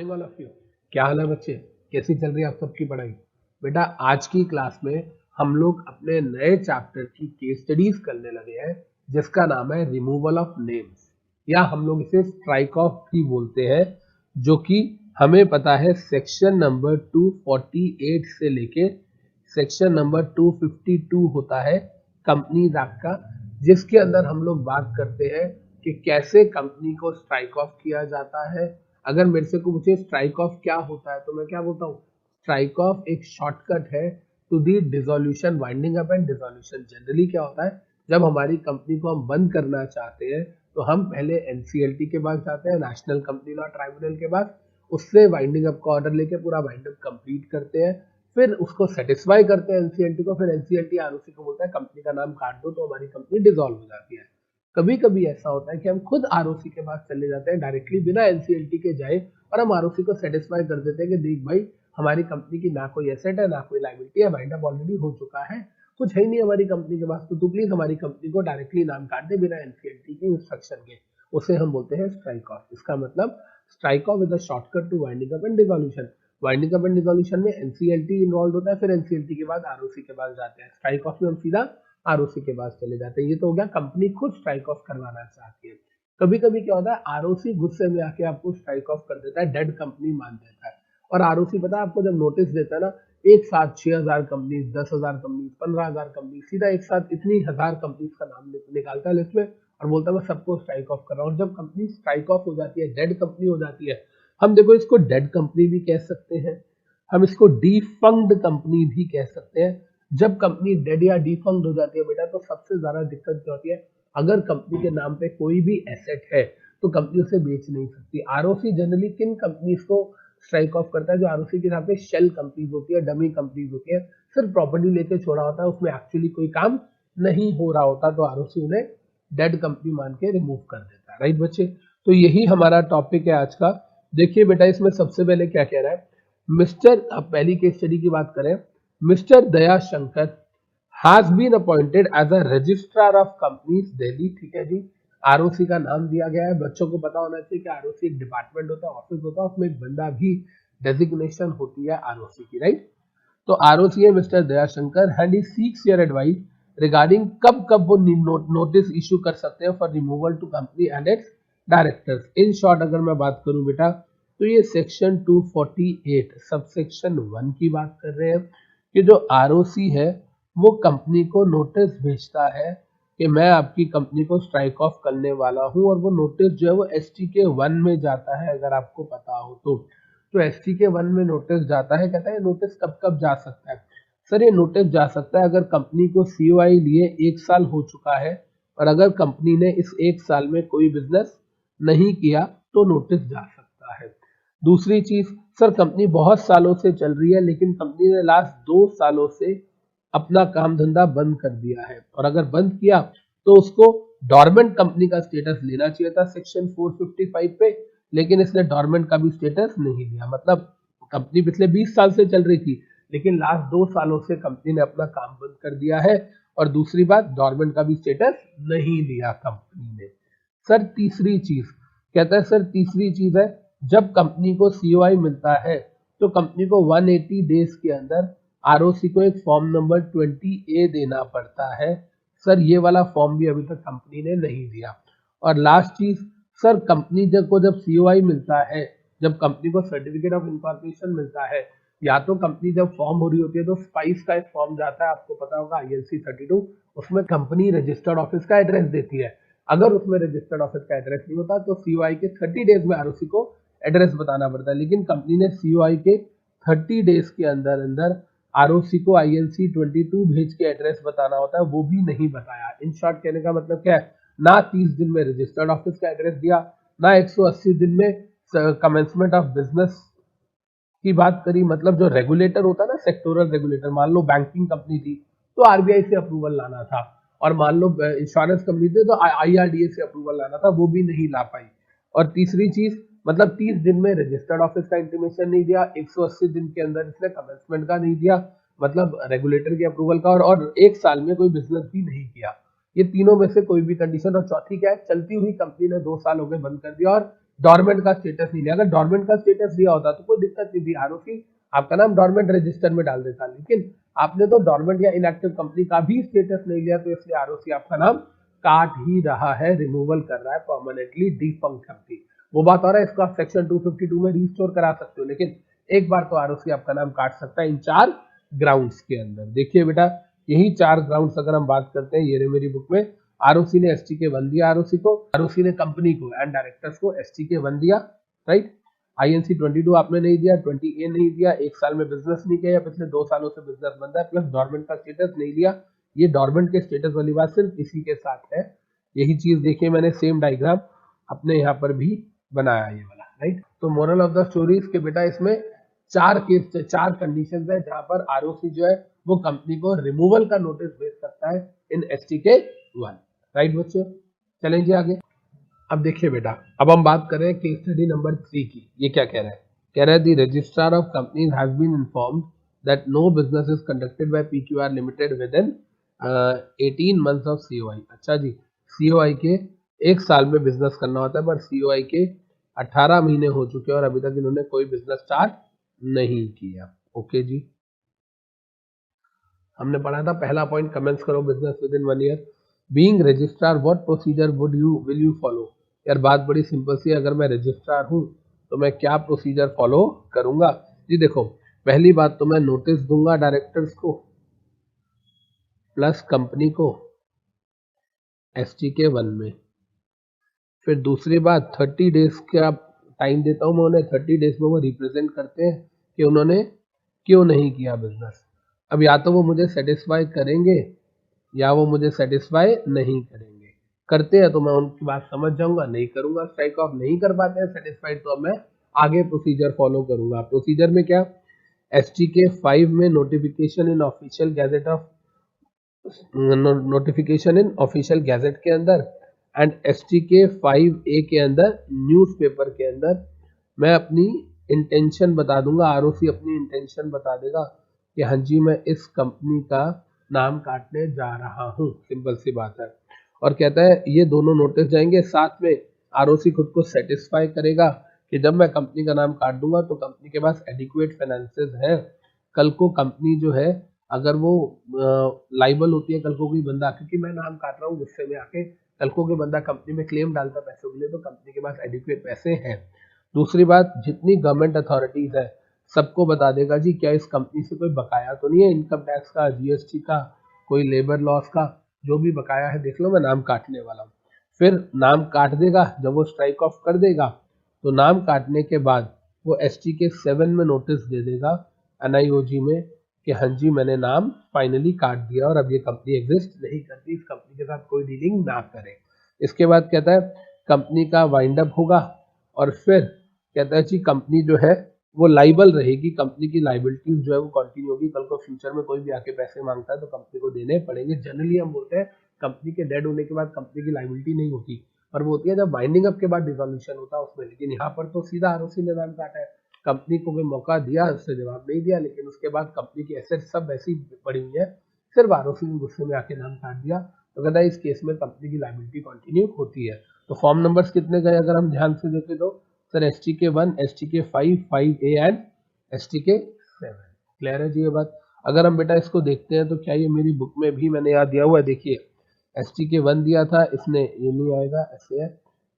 Morning all of you. क्या हाल है बच्चे, कैसी चल रही है आप सबकी पढ़ाई? बेटा आज की क्लास में हम लोग अपने नए चैप्टर की केस स्टडीज करने लगे हैं जिसका नाम है रिमूवल ऑफ नेम्स, या हम लोग इसे स्ट्राइक ऑफ भी बोलते हैं, जो कि हमें पता है सेक्शन नंबर 248 से लेके सेक्शन नंबर 252 होता है कंपनीज एक्ट का, जिसके अंदर हम लोग बात करते हैं कि कैसे कंपनी को स्ट्राइक ऑफ किया जाता है। अगर मेरे से को पूछे स्ट्राइक ऑफ क्या होता है तो मैं क्या बोलता हूँ, स्ट्राइक ऑफ एक शॉर्टकट है to the dissolution, winding up and dissolution. Generally क्या होता है, जब हमारी कंपनी को हम बंद करना चाहते हैं तो हम पहले एनसीएलटी के पास जाते हैं, नेशनल कंपनी लॉ ट्राइब्यूनल के पास, उससे वाइंडिंग अप का ऑर्डर लेके पूरा वाइंड अप कंप्लीट करते हैं, फिर उसको सेटिस्फाई करते हैं एनसीएलटी को, फिर एनसीएलटी आरओसी को बोलता है कंपनी का नाम काट दो, तो हमारी कंपनी डिसॉल्व हो जाती है। कभी कभी ऐसा होता है कि हम खुद आरओसी के पास चले जाते हैं डायरेक्टली बिना एनसीएलटी के जाए, और हम आरओसी को सेटिस्फाई कर देते हैं कि देख भाई हमारी कंपनी की ना कोई एसेट है ना कोई लायबिलिटी है, वाइंड अप ऑलरेडी हो चुका है, कुछ है ही नहीं हमारी कंपनी के पास, तो तू प्लीज हमारी कंपनी को डायरेक्टली नाम काट दे बिना एनसीएलटी के इंस्ट्रक्शन के। उसे हम बोलते हैं स्ट्राइक ऑफ। इसका मतलब strike off is a shortcut two winding up and dissolution. Winding up and dissolution में एनसीएलटी इन्वॉल्व होता है, फिर एनसीएलटी के बाद आरओसी के पास जाते हैं। स्ट्राइक ऑफ में हम सीधा आरओसी के पास चले जाते हैं। ये तो हो गया कंपनी खुद स्ट्राइक ऑफ करवाना चाहती है। कभी कभी क्या होता है, आरओसी गुस्से में आके आपको स्ट्राइक ऑफ कर देता है, डेड कंपनी मान देता है, और आरओसी पता है आपको जब नोटिस देता है ना, एक साथ 6000 कंपनी, 10,000 कंपनी, 15,000 कंपनी, सीधा एक साथ इतनी हजार कंपनी का नाम निकालता है लिस्ट में और बोलता है मैं सबको स्ट्राइक ऑफ कर रहा हूँ। और जब कंपनी स्ट्राइक ऑफ हो जाती है, डेड कंपनी हो जाती है, हम देखो इसको डेड कंपनी भी कह सकते हैं, हम इसको डिफंक्ड कंपनी भी कह सकते हैं। जब कंपनी डेड या डिफंक्ड हो जाती है बेटा, तो सबसे ज्यादा दिक्कत क्या होती है, अगर कंपनी के नाम पे कोई भी एसेट है तो कंपनी उसे बेच नहीं सकती। आरओसी जनरली किन कंपनीज को स्ट्राइक ऑफ करता है? जो आरओसी के नाम पे शेल कंपनीज होती है, डमी कंपनीज होती है, सिर्फ प्रॉपर्टी लेके छोड़ा होता है, उसमें एक्चुअली कोई काम नहीं हो रहा होता, तो आरओसी उन्हें डेड कंपनी मान के रिमूव कर देता है। राइट बच्चे, तो यही हमारा टॉपिक है आज का। देखिए बेटा इसमें सबसे पहले क्या कह रहा है, मिस्टर, अब पहली केस स्टडी की बात करें, mister Dayashankar has been appointed as a registrar of companies Delhi. ठीक है जी, आरओसी का नाम दिया गया है। बच्चों को पता होना चाहिए कि आरओसी एक डिपार्टमेंट होता है, ऑफिस होता है, उसमें एक बंदा भी डेजिग्नेशन होती है आरओसी की। राइट, तो आरओसी है mister Dayashankar and he seeks your advice regarding कब कब वो नोटिस इशू कर सकते हैं for removal to company and its directors. In short अगर मैं बात करूं बेटा, तो ये सेक्शन 248 सबसेक्शन 1 की बात कर रहे हैं कि जो आरओसी है वो कंपनी को नोटिस भेजता है कि मैं आपकी कंपनी को स्ट्राइक ऑफ करने वाला हूं, और वो नोटिस जो है वो एसटीके 1 में जाता है, अगर आपको पता हो तो एसटीके 1 में नोटिस जाता है। कहता है नोटिस कब कब जा सकता है? सर ये नोटिस जा सकता है अगर कंपनी को सीओआई लिए 1 साल हो चुका है, और अगर कंपनी ने इस 1 साल में कोई बिजनेस नहीं किया तो नोटिस जा सकता है। दूसरी चीज, सर कंपनी बहुत सालों से चल रही है लेकिन कंपनी ने लास्ट 2 सालों से अपना काम धंधा बंद कर दिया है, और अगर बंद किया तो उसको डॉर्मेंट कंपनी का स्टेटस लेना चाहिए था सेक्शन 455 पे, लेकिन इसने डॉर्मेंट का भी स्टेटस नहीं लिया। मतलब कंपनी पिछले 20 साल से चल रही थी लेकिन लास्ट 2 सालों से कंपनी ने अपना काम बंद कर दिया है, और दूसरी बात डॉर्मेंट का भी स्टेटस नहीं लिया कंपनी ने। सर तीसरी चीज, कहता है सर तीसरी चीज है, जब कंपनी को सीओआई मिलता है तो कंपनी को 180 डेज के अंदर आरओसी को एक फॉर्म नंबर 20A देना पड़ता है। सर ये वाला फॉर्म भी अभी तक कंपनी ने नहीं दिया। और लास्ट चीज, सर कंपनी जब सीओआई मिलता है, जब कंपनी को सर्टिफिकेट ऑफ इनकॉर्पोरेशन मिलता है, या तो कंपनी जब फॉर्म हो रही होती है तो स्पाइस का एक फॉर्म जाता है, आपको पता होगा ILC 32, उसमें कंपनी रजिस्टर्ड ऑफिस का एड्रेस देती है। अगर उसमें रजिस्टर्ड ऑफिस का एड्रेस नहीं होता तो सीओआई के 30 डेज में आरओसी को एड्रेस बताना पड़ता है, लेकिन कंपनी ने सीओआई के 30 डेज के अंदर अंदर आरओसी को ILC 22 भेज के एड्रेस बताना होता है, वो भी नहीं बताया। इन शॉर्ट कहने का मतलब क्या है, ना 30 दिन में रजिस्टर्ड ऑफिस का एड्रेस दिया, ना 180 दिन में कमेंसमेंट ऑफ बिजनेस की बात करी। मतलब जो रेगुलेटर होता है ना, सेक्टोरल रेगुलेटर, मान लो बैंकिंग कंपनी थी तो आरबीआई से अप्रूवल लाना था, और मान लो इंश्योरेंस कंपनी थी तो IRDA से अप्रूवल लाना था, वो भी नहीं ला पाई। और तीसरी चीज, मतलब 30 दिन में रजिस्टर्ड ऑफिस का इंटीमेशन नहीं दिया, 180 दिन के अंदर इसने कमेंसमेंट का नहीं दिया, मतलब रेगुलेटर के अप्रूवल का, और 1 साल में कोई बिजनेस भी नहीं किया। ये तीनों में से कोई भी कंडीशन। और चौथी क्या है, चलती हुई कंपनी ने 2 साल हो गए बंद कर दिया, और डॉर्मेंट का स्टेटस नहीं लिया। अगर डॉर्मेंट का स्टेटस लिया होता तो कोई दिक्कत नहीं थी, आरओसी आपका नाम डॉर्मेंट रजिस्टर में डाल देता, लेकिन आपने तो डॉर्मेंट या इनएक्टिव कंपनी का भी स्टेटस नहीं लिया, तो इसलिए आरओसी आपका नाम काट ही रहा है, रिमूवल कर रहा है परमानेंटली डिफंक्ट कंपनी। वो बात हो रहा है, इसको आप सेक्शन 252 में रिस्टोर करा सकते हो, लेकिन एक बार तो आरओसी आपका नाम काट सकता है इन 4 ग्राउंड्स के अंदर। देखिए बेटा, यही 4 ग्राउंड्स अगर हम बात करते हैं, ये रहे मेरी बुक में, आरओसी ने एसटी के 1 दिया, आरओसी को, आरओसी ने कंपनी को एंड डायरेक्टर्स को एसटी के 1 दिया, राइट। आईएनसी 22 आपने नहीं दिया, 20A नहीं दिया, 1 साल में बिजनेस नहीं किया, पिछले 2 सालों से बिजनेस बंद है, प्लस डॉर्मेंट का स्टेटस नहीं लिया। ये डॉर्मेंट के स्टेटस वाली बात सिर्फ इसी के साथ है। यही चीज देखिए मैंने सेम डायग्राम अपने यहाँ पर भी बनाया ये वाला, राइट। तो मोरल ऑफ द स्टोरी के बेटा इसमें 4 कंडीशन है जहां पर आरओसी जो है वो कंपनी को रिमूवल का नोटिस भेज सकता है इन एसटी के 1, राइट बच्चे। चलेंगे आगे। अब देखिए बेटा, अब हम बात करें केस स्टडी नंबर 3 की। ये क्या कह रहा है? कह रहा है the registrar of companies has been informed that no business is conducted by PQR limited within 18 months of COI. अच्छा जी, सीओआई के 1 साल में बिजनेस करना होता है, पर सीओआई के 18 महीने हो चुके हैं और अभी तक इन्होंने कोई बिजनेस स्टार्ट नहीं किया। ओके जी, हमने पढ़ा था पहला पॉइंट, कमेंस करो business with in 1 year. Being registrar what procedure will you follow? यार बात बड़ी सिंपल सी है, अगर मैं रजिस्ट्रार हूं तो मैं क्या प्रोसीजर फॉलो करूंगा? जी देखो, पहली बात तो मैं नोटिस दूंगा डायरेक्टर्स को प्लस कंपनी को एसटी के 1 में। फिर दूसरी बात, 30 डेज का टाइम देता हूं मैं उन्हें, 30 डेज में वो रिप्रेजेंट करते हैं कि उन्होंने क्यों नहीं किया बिजनेस। अब या तो वो मुझे सेटिस्फाई करेंगे या वो मुझे सेटिस्फाई नहीं करेंगे। करते हैं तो मैं उनकी बात समझ जाऊंगा, नहीं करूंगा, स्ट्राइक ऑफ नहीं कर पाते हैं सेटिस्फाइड, तो अब मैं आगे प्रोसीजर फॉलो करूंगा। प्रोसीजर में क्या, एसटी के 5 में notification in official gazette of notification in official gazette के अंदर एंड एसटी के 5A के अंदर न्यूज़पेपर के अंदर मैं अपनी इंटेंशन बता दूंगा, आरओसी अपनी इंटेंशन बता देगा कि हाँ जी मैं इस कंपनी का नाम काटने जा रहा हूँ, सिंपल सी बात है। और कहता है ये दोनों नोटिस जाएंगे साथ में, आरओसी खुद को सेटिस्फाई करेगा कि जब मैं कंपनी का नाम काट दूंगा तो कंपनी के पास एडिक्वेट फाइनेंसेस है। कल को कंपनी जो है अगर वो लाइबल होती है, कल को कोई बंदा, क्योंकि मैं नाम काट रहा हूँ गुस्से में आके, कल को कोई बंदा कंपनी में क्लेम डालता पैसों के लिए तो कंपनी के पास एडिक्वेट पैसे हैं। दूसरी बात, जितनी गवर्नमेंट अथॉरिटीज है सबको बता देगा जी क्या इस कंपनी से कोई बकाया तो नहीं है, इनकम टैक्स का, जीएसटी का, कोई लेबर लॉस का, जो भी बकाया है देख लो, मैं नाम काटने वाला हूँ। फिर नाम काट देगा, जब वो स्ट्राइक ऑफ कर देगा तो नाम काटने के बाद वो एसटी के 7 में नोटिस दे देगा एनआईओजी में कि हाँ जी मैंने नाम फाइनली काट दिया और अब ये कंपनी एग्जिस्ट नहीं करती, इस कंपनी के साथ कोई डीलिंग ना करे। इसके बाद कहता है कंपनी का वाइंड अप होगा और फिर कहता है जी कंपनी जो है वो लाइबल रहेगी, कंपनी की लाइबिलिटीज जो है वो कंटिन्यू होगी। कल को फ्यूचर में कोई भी आके पैसे मांगता है तो कंपनी को देने पड़ेंगे। जनरली हम बोलते हैं कंपनी के डेड होने के बाद कंपनी की लाइबिलिटी नहीं होती, पर वो होती है जब वाइंडिंग अप के बाद डिसॉल्यूशन होता है उसमें। लेकिन यहाँ पर तो सीधा आरओसी ने नाम काटा है, कंपनी को कोई मौका दिया, उससे जवाब नहीं दिया, लेकिन उसके बाद कंपनी की एसेट सब वैसी पड़ी हुई है, सिर्फ आरओसी ने गुस्से में आके नाम काट दिया। तो कहता है इस केस में कंपनी की लाइबिलिटी कंटिन्यू होती है। तो फॉर्म नंबर्स कितने गए अगर हम ध्यान से देखें तो सर एसटी के 1, एसटी के 5, 5A एंड एसटी के 7। क्लियर है जी ये बात? अगर हम बेटा इसको देखते हैं तो क्या ये मेरी बुक में भी मैंने याद दिया हुआ है, देखिए एसटी के 1 दिया था इसने, ये नहीं आएगा, ऐसे है।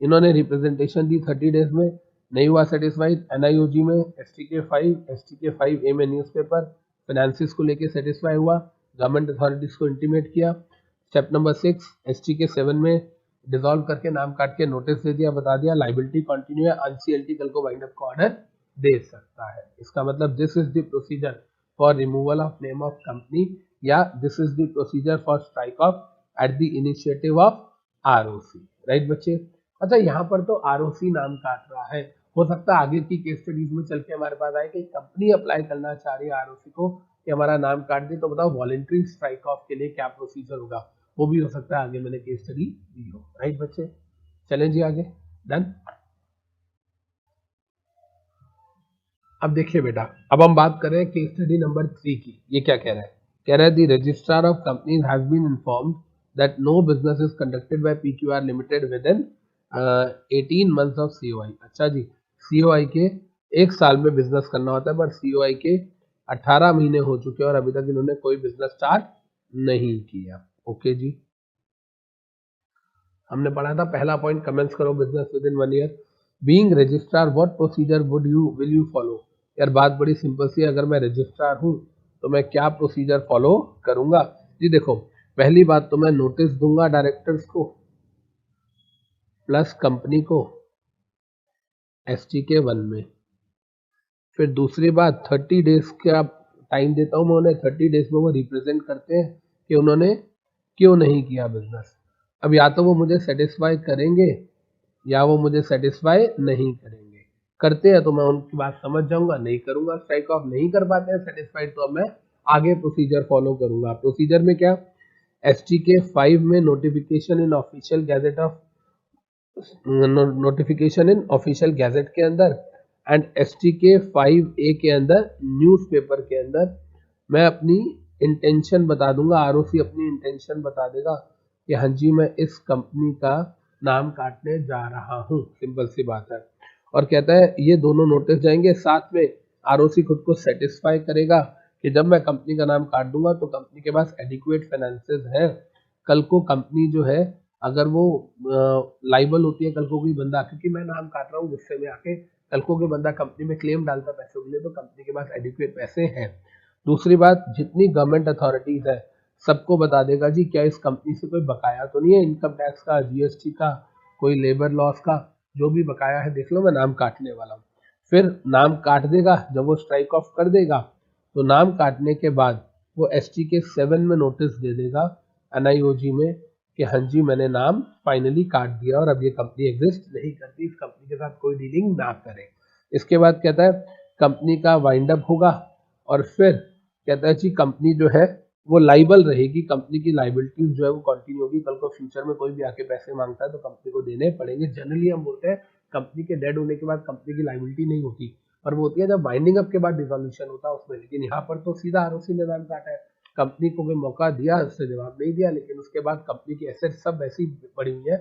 इन्होंने रिप्रेजेंटेशन दी 30 डेज में, नहीं हुआ सेटिस्फाइड, एनआईओजी में एसटी के 5, एसटी के 5A में न्यूज़पेपर फाइनेंसिस को लेके सेटिस्फाई हुआ, गवर्नमेंट अथॉरिटीज को इंटीमेट किया। स्टेप नंबर 6, एसटी के 7 में डिसॉल्व करके नाम काट के नोटिस दे दिया, बता दिया लाइबिलिटी कंटिन्यू है, अनसीएलटी कल को वाइंड अप का ऑर्डर दे सकता है। इसका मतलब this is the procedure for removal of name of company या this is the procedure for strike off at the initiative of ROC, right बच्चे। अच्छा यहाँ पर तो आरओसी नाम काट रहा है, हो सकता है आगे की केस स्टडीज में चल के हमारे पास आए कि कंपनी अप्लाई करना चाह रही है आरओसी को कि हमारा नाम काट दे, तो बताओ वॉलंटरी स्ट्राइक ऑफ के लिए क्या प्रोसीजर होगा, वो भी हो सकता है आगे मैंने केस स्टडी दी हो, राइट बच्चे। चलें जी आगे, डन। अब देखिए बेटा, अब हम बात करें केस स्टडी नंबर 3 की। ये क्या कह रहा है? कह रहा है the registrar of companies has been informed that no business is conducted by PQR limited within 18 months of COI। अच्छा जी, COI के 1 साल में बिजनेस करना होता है, पर COI के 18 महीने हो चुके हैं और अभी तक इन्होंने कोई बिजनेस स्टार्ट नहीं किया। ओके जी, हमने पढ़ा था पहला पॉइंट, कमेंस करो business with in 1 year. Being registrar what procedure will you follow. यार बात बड़ी सिंपल सी है, अगर मैं रजिस्ट्रार हूँ तो मैं क्या प्रोसीजर फॉलो करूंगा जी। देखो, पहली बात तो मैं नोटिस दूंगा डायरेक्टर्स को प्लस कंपनी को STK 1 में। फिर दूसरी बात 30 डेज का टाइम देता हूँ मैं उन्हें, 30 डेज में वो रिप्रेजेंट करते हैं कि उन्होंने क्यों नहीं किया बिजनेस। अब या तो वो मुझे सेटिस्फाई करेंगे या वो मुझे सेटिस्फाई नहीं करेंगे। करते हैं तो मैं उनकी बात समझ जाऊंगा, नहीं करूंगा स्ट्राइक ऑफ। नहीं कर पाते हैं सेटिस्फाइड तो अब मैं आगे प्रोसीजर फॉलो करूंगा। प्रोसीजर में क्या, STK 5 में notification in official gazette of notification in official gazette के अंदर एंड STK 5A के अंदर न्यूज़पेपर के अंदर मैं अपनी इंटेंशन बता दूंगा। ROC अपनी इंटेंशन बता देगा कि हाँ जी मैं इस कंपनी का नाम काटने जा रहा हूँ, सिंपल सी बात है। और कहता है ये दोनों नोटिस जाएंगे साथ में। ROC खुद को सेटिस्फाई करेगा कि जब मैं कंपनी का नाम काट दूंगा तो कंपनी के पास एडिक्वेट फाइनेंसेस है। कल को कंपनी जो है अगर वो लाइबल होती है, कल को कोई बंदा, क्योंकि मैं नाम काट रहा हूँ गुस्से में आके, कल को कोई बंदा कंपनी में क्लेम डालता पैसों के लिए तो कंपनी के पास एडिक्वेट पैसे हैं। दूसरी बात, जितनी गवर्नमेंट अथॉरिटीज है सबको बता देगा जी क्या इस कंपनी से कोई बकाया तो नहीं है, इनकम टैक्स का, GST का, कोई लेबर लॉस का, जो भी बकाया है देख लो, मैं नाम काटने वाला हूँ। फिर नाम काट देगा, जब वो स्ट्राइक ऑफ कर देगा तो नाम काटने के बाद वो STK 7 में नोटिस दे देगा NIOG में कि हाँ जी मैंने नाम फाइनली काट दिया और अब ये कंपनी एग्जिस्ट नहीं करती, इस कंपनी के साथ कोई डीलिंग ना करें। इसके बाद कहता है कंपनी का वाइंड अप होगा और फिर कहता है जी कंपनी जो है वो लाइबल रहेगी, कंपनी की लाइबिलिटीज जो है वो कंटिन्यू होगी। कल को फ्यूचर में कोई भी आके पैसे मांगता है तो कंपनी को देने पड़ेंगे। जनरली हम बोलते हैं कंपनी के डेड होने के बाद कंपनी की लाइबिलिटी नहीं होती, पर वो होती है जब वाइंडिंग अप के बाद डिसोल्यूशन होता है उसमें। लेकिन यहाँ पर तो सीधा ROC ने नाम काटा है, कंपनी को कोई मौका दिया, उससे जवाब नहीं दिया, लेकिन उसके बाद कंपनी की एसेट सब ऐसी पड़ी हुई है,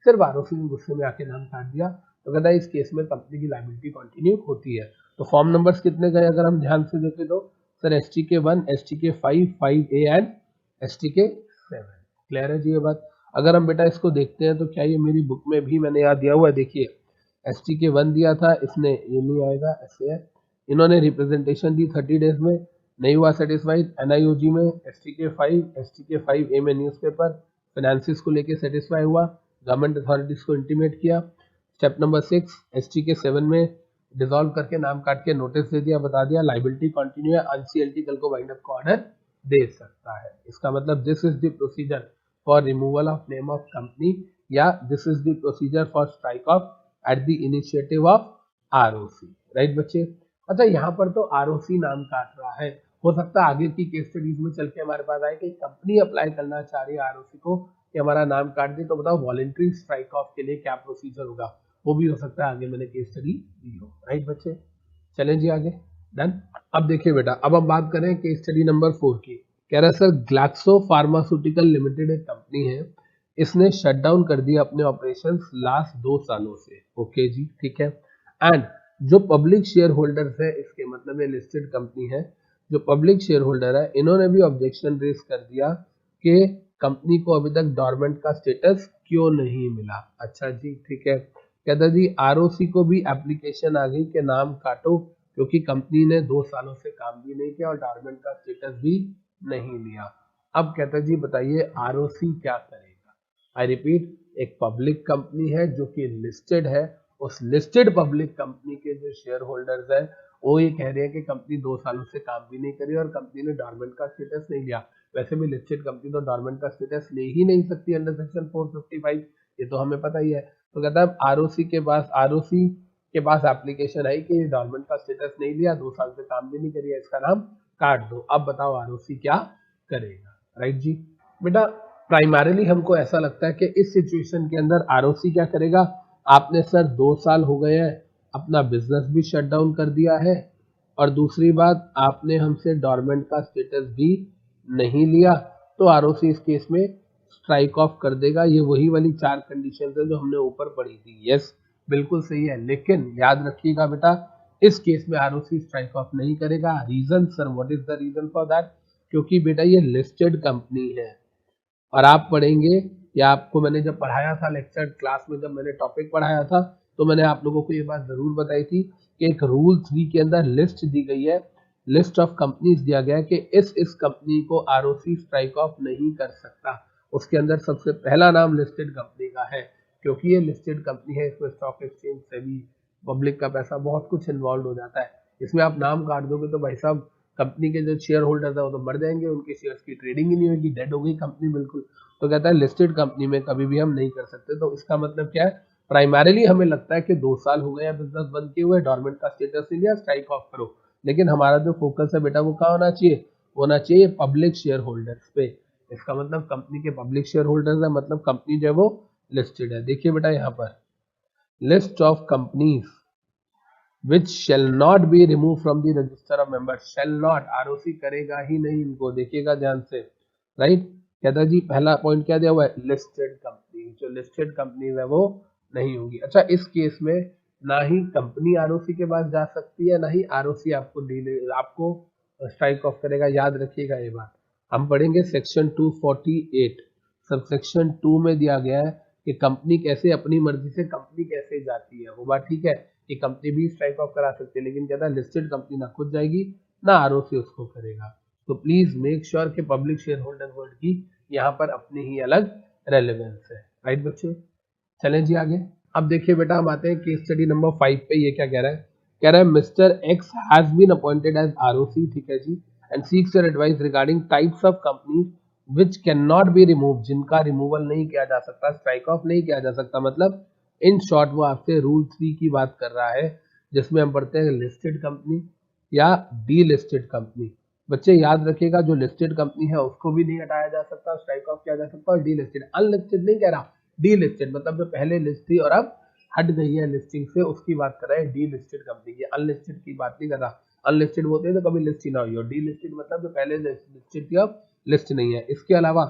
सिर्फ ROC ने गुस्से में आके नाम काट दिया। तो कहता है इस केस में कंपनी की लाइबिलिटी कंटिन्यू होती है। तो फॉर्म नंबर्स कितने गए अगर हम ध्यान से देखें तो sir STK 1, STK 5, 5A and STK 7। Clear है जी ये बात। अगर हम बेटा इसको देखते हैं तो क्या ये मेरी बुक में भी मैंने यहाँ दिया हुआ है, देखिए STK 1 दिया था इसने, ये नहीं आएगा, ऐसे है। इन्होंने रिप्रेजेंटेशन दी 30 डेज में, नहीं हुआ सेटिस्फाइड। NIOG में STK 5, STK 5A में न्यूज़पेपर फाइनेंसिस को लेके सेटिस्फाई हुआ, गवर्नमेंट अथॉरिटीज को इंटीमेट किया। स्टेप नंबर 6 STK 7 में डिसॉल्व करके नाम काट के नोटिस दे दिया, बता दिया लाइबिलिटी कंटिन्यू है, NCLT कल को वाइंड अप का ऑर्डर दे सकता है। इसका मतलब this is the procedure for removal of name of company या this is the procedure for strike off at the initiative of ROC। Right बच्चे। अच्छा यहाँ पर तो ROC नाम काट रहा है, हो सकता है आगे की केस स्टडीज में चल के हमारे पास आए कि कंपनी अप्लाई करना चाह रही है ROC को कि हमारा नाम काट दे, तो बताओ वॉलेंट्री स्ट्राइक ऑफ के लिए क्या प्रोसीजर होगा, वो भी हो सकता है आगे मैंने केस स्टडी दी हो। राइट बच्चे, चलें जी आगे, डन। अब देखिए बेटा, अब हम बात करें केस स्टडी नंबर 4 की। कह रहा है सर ग्लैक्सो फार्मास्यूटिकल लिमिटेड एक कंपनी है, इसने शट डाउन कर दिया अपने ऑपरेशंस लास्ट 2 सालों से। ओके जी, ठीक है। एंड जो पब्लिक शेयर होल्डर्स है इसके, मतलब ये लिस्टेड कंपनी है, जो पब्लिक शेयर होल्डर है इन्होंने भी ऑब्जेक्शन रेज कर दिया कि कंपनी को अभी तक डॉर्मेंट का स्टेटस क्यों नहीं मिला। अच्छा जी, ठीक है। कहता जी ROC को भी एप्लीकेशन आ गई कि नाम काटो, क्योंकि कंपनी ने 2 सालों से काम भी नहीं किया और डॉर्मेंट का स्टेटस भी नहीं लिया। अब कहता जी बताइए ROC क्या करेगा। आई रिपीट, एक पब्लिक कंपनी है जो कि लिस्टेड है, उस लिस्टेड पब्लिक कंपनी के जो शेयर होल्डर्स है वो ये कह रहे हैं कि कंपनी 2 सालों से काम भी नहीं करी और कंपनी ने डॉर्मेंट का स्टेटस नहीं लिया। वैसे भी लिस्टेड कंपनी तो डॉर्मेंट का स्टेटस ले ही नहीं सकती अंडर सेक्शन 455, ये तो हमें पता ही है। तो कहता है ROC के पास एप्लीकेशन आई कि डॉर्मेंट का स्टेटस नहीं लिया, 2 साल से काम भी नहीं करी है, इसका नाम काट दो। अब बताओ ROC क्या करेगा। राइट जी बेटा, प्राइमरीली हमको ऐसा लगता है कि इस सिचुएशन के अंदर ROC क्या करेगा। आपने सर 2 साल हो गए हैं, अपना बिजनेस भी शट डाउन कर दिया है, और दूसरी बात आपने हमसे डॉर्मेंट का स्टेटस भी नहीं लिया, तो ROC इस केस में स्ट्राइक ऑफ कर देगा। ये वही वाली 4 कंडीशन है जो हमने ऊपर पढ़ी थी। यस, बिल्कुल सही है, लेकिन याद रखिएगा बेटा, इस केस में आरओसी स्ट्राइक ऑफ नहीं करेगा। Reason sir, what is the reason for that? क्योंकि बेटा ये लिस्टेड कंपनी है, और आप पढ़ेंगे, या आपको मैंने जब पढ़ाया था लेक्चर क्लास में, जब मैंने टॉपिक पढ़ाया था, तो मैंने आप लोगों को ये बात जरूर बताई थी कि एक रूल 3 के अंदर लिस्ट दी गई है, लिस्ट ऑफ कंपनीज दिया गया है कि इस कंपनी को आरओसी स्ट्राइक ऑफ नहीं कर सकता। उसके अंदर सबसे पहला नाम लिस्टेड कंपनी का है, क्योंकि ये लिस्टेड कंपनी है, इसमें स्टॉक एक्सचेंज से भी पब्लिक का पैसा बहुत कुछ इन्वॉल्व हो जाता है। इसमें आप नाम काट दोगे तो भाई साहब कंपनी के जो शेयर होल्डर है वो तो मर जाएंगे, उनके शेयर्स की ट्रेडिंग ही नहीं होगी, डेड हो गई कंपनी बिल्कुल। तो कहता है लिस्टेड कंपनी में कभी भी हम नहीं कर सकते। तो इसका मतलब क्या है? प्राइमरीली हमें लगता है कि 2 साल हो गए हैं बिजनेस बंद किए हुए, डॉर्मेंट का स्टेटस ले लिया, स्ट्राइक ऑफ करो, लेकिन हमारा जो फोकस है बेटा वो कहाँ होना चाहिए? होना चाहिए पब्लिक शेयर होल्डर्स पे। इसका मतलब कंपनी के पब्लिक शेयर होल्डर्स है, मतलब कंपनी जो है वो लिस्टेड है। देखिए बेटा यहाँ पर list of companies which shall not be removed from the register of members, shall not, ROC करेगा ही नहीं इनको, देखिएगा ध्यान से, राइट। कहता जी पहला पॉइंट क्या दिया हुआ है? लिस्टेड कंपनी, जो लिस्टेड कंपनी है वो नहीं होगी। अच्छा, इस केस में ना ही कंपनी आरओसी के पास जा सकती है, ना ही आरओसी आपको स्ट्राइक ऑफ करेगा। याद रखिएगा ये बात। हम पढ़ेंगे सेक्शन 248 सब सेक्शन 2 में दिया गया है कि कंपनी कैसे अपनी मर्जी से कंपनी कैसे जाती है, वो बात ठीक है कि कंपनी भी स्ट्राइक ऑफ करा सकती है, लेकिन कहता है लिस्टेड कंपनी ना खुद जाएगी ना आरओसी उसको करेगा। तो प्लीज मेक श्योर कि पब्लिक शेयर होल्डर वर्ड की यहाँ पर अपनी ही अलग रेलेवेंस है, राइट बच्चे। चलें जी आगे। अब देखिए बेटा, हम आते हैं केस स्टडी नंबर 5 पे। ये क्या कह रहा है? कह रहा है mister X has been appointed as ROC, ठीक है जी, and seeks your advice regarding types of companies which can not be remove, जिनका रिमूवल नहीं किया जा सकता, स्ट्राइक ऑफ नहीं किया जा सकता। मतलब इन शॉर्ट वो आपसे रूल 3 की बात कर रहा है, जिसमें हम पढ़ते हैं लिस्टेड कंपनी या डी लिस्टेड कंपनी। बच्चे याद रखिएगा, जो लिस्टेड कंपनी है उसको भी नहीं हटाया जा सकता, स्ट्राइक ऑफ किया जा सकता, और डी लिस्टेड, अनलिस्टेड नहीं कह रहा, डी लिस्टेड मतलब जो पहले लिस्ट थी और अब हट गई है लिस्टिंग से, उसकी बात कर रहा है डी लिस्टेड कंपनी की, अनलिस्टेड की बात नहीं कर रहा। अनलिस्टेड होते हैं तो कभी लिस्ट ही ना हुई हो, डी लिस्टेड मतलब जो पहले लिस्टेड थी अब लिस्ट नहीं है। इसके अलावा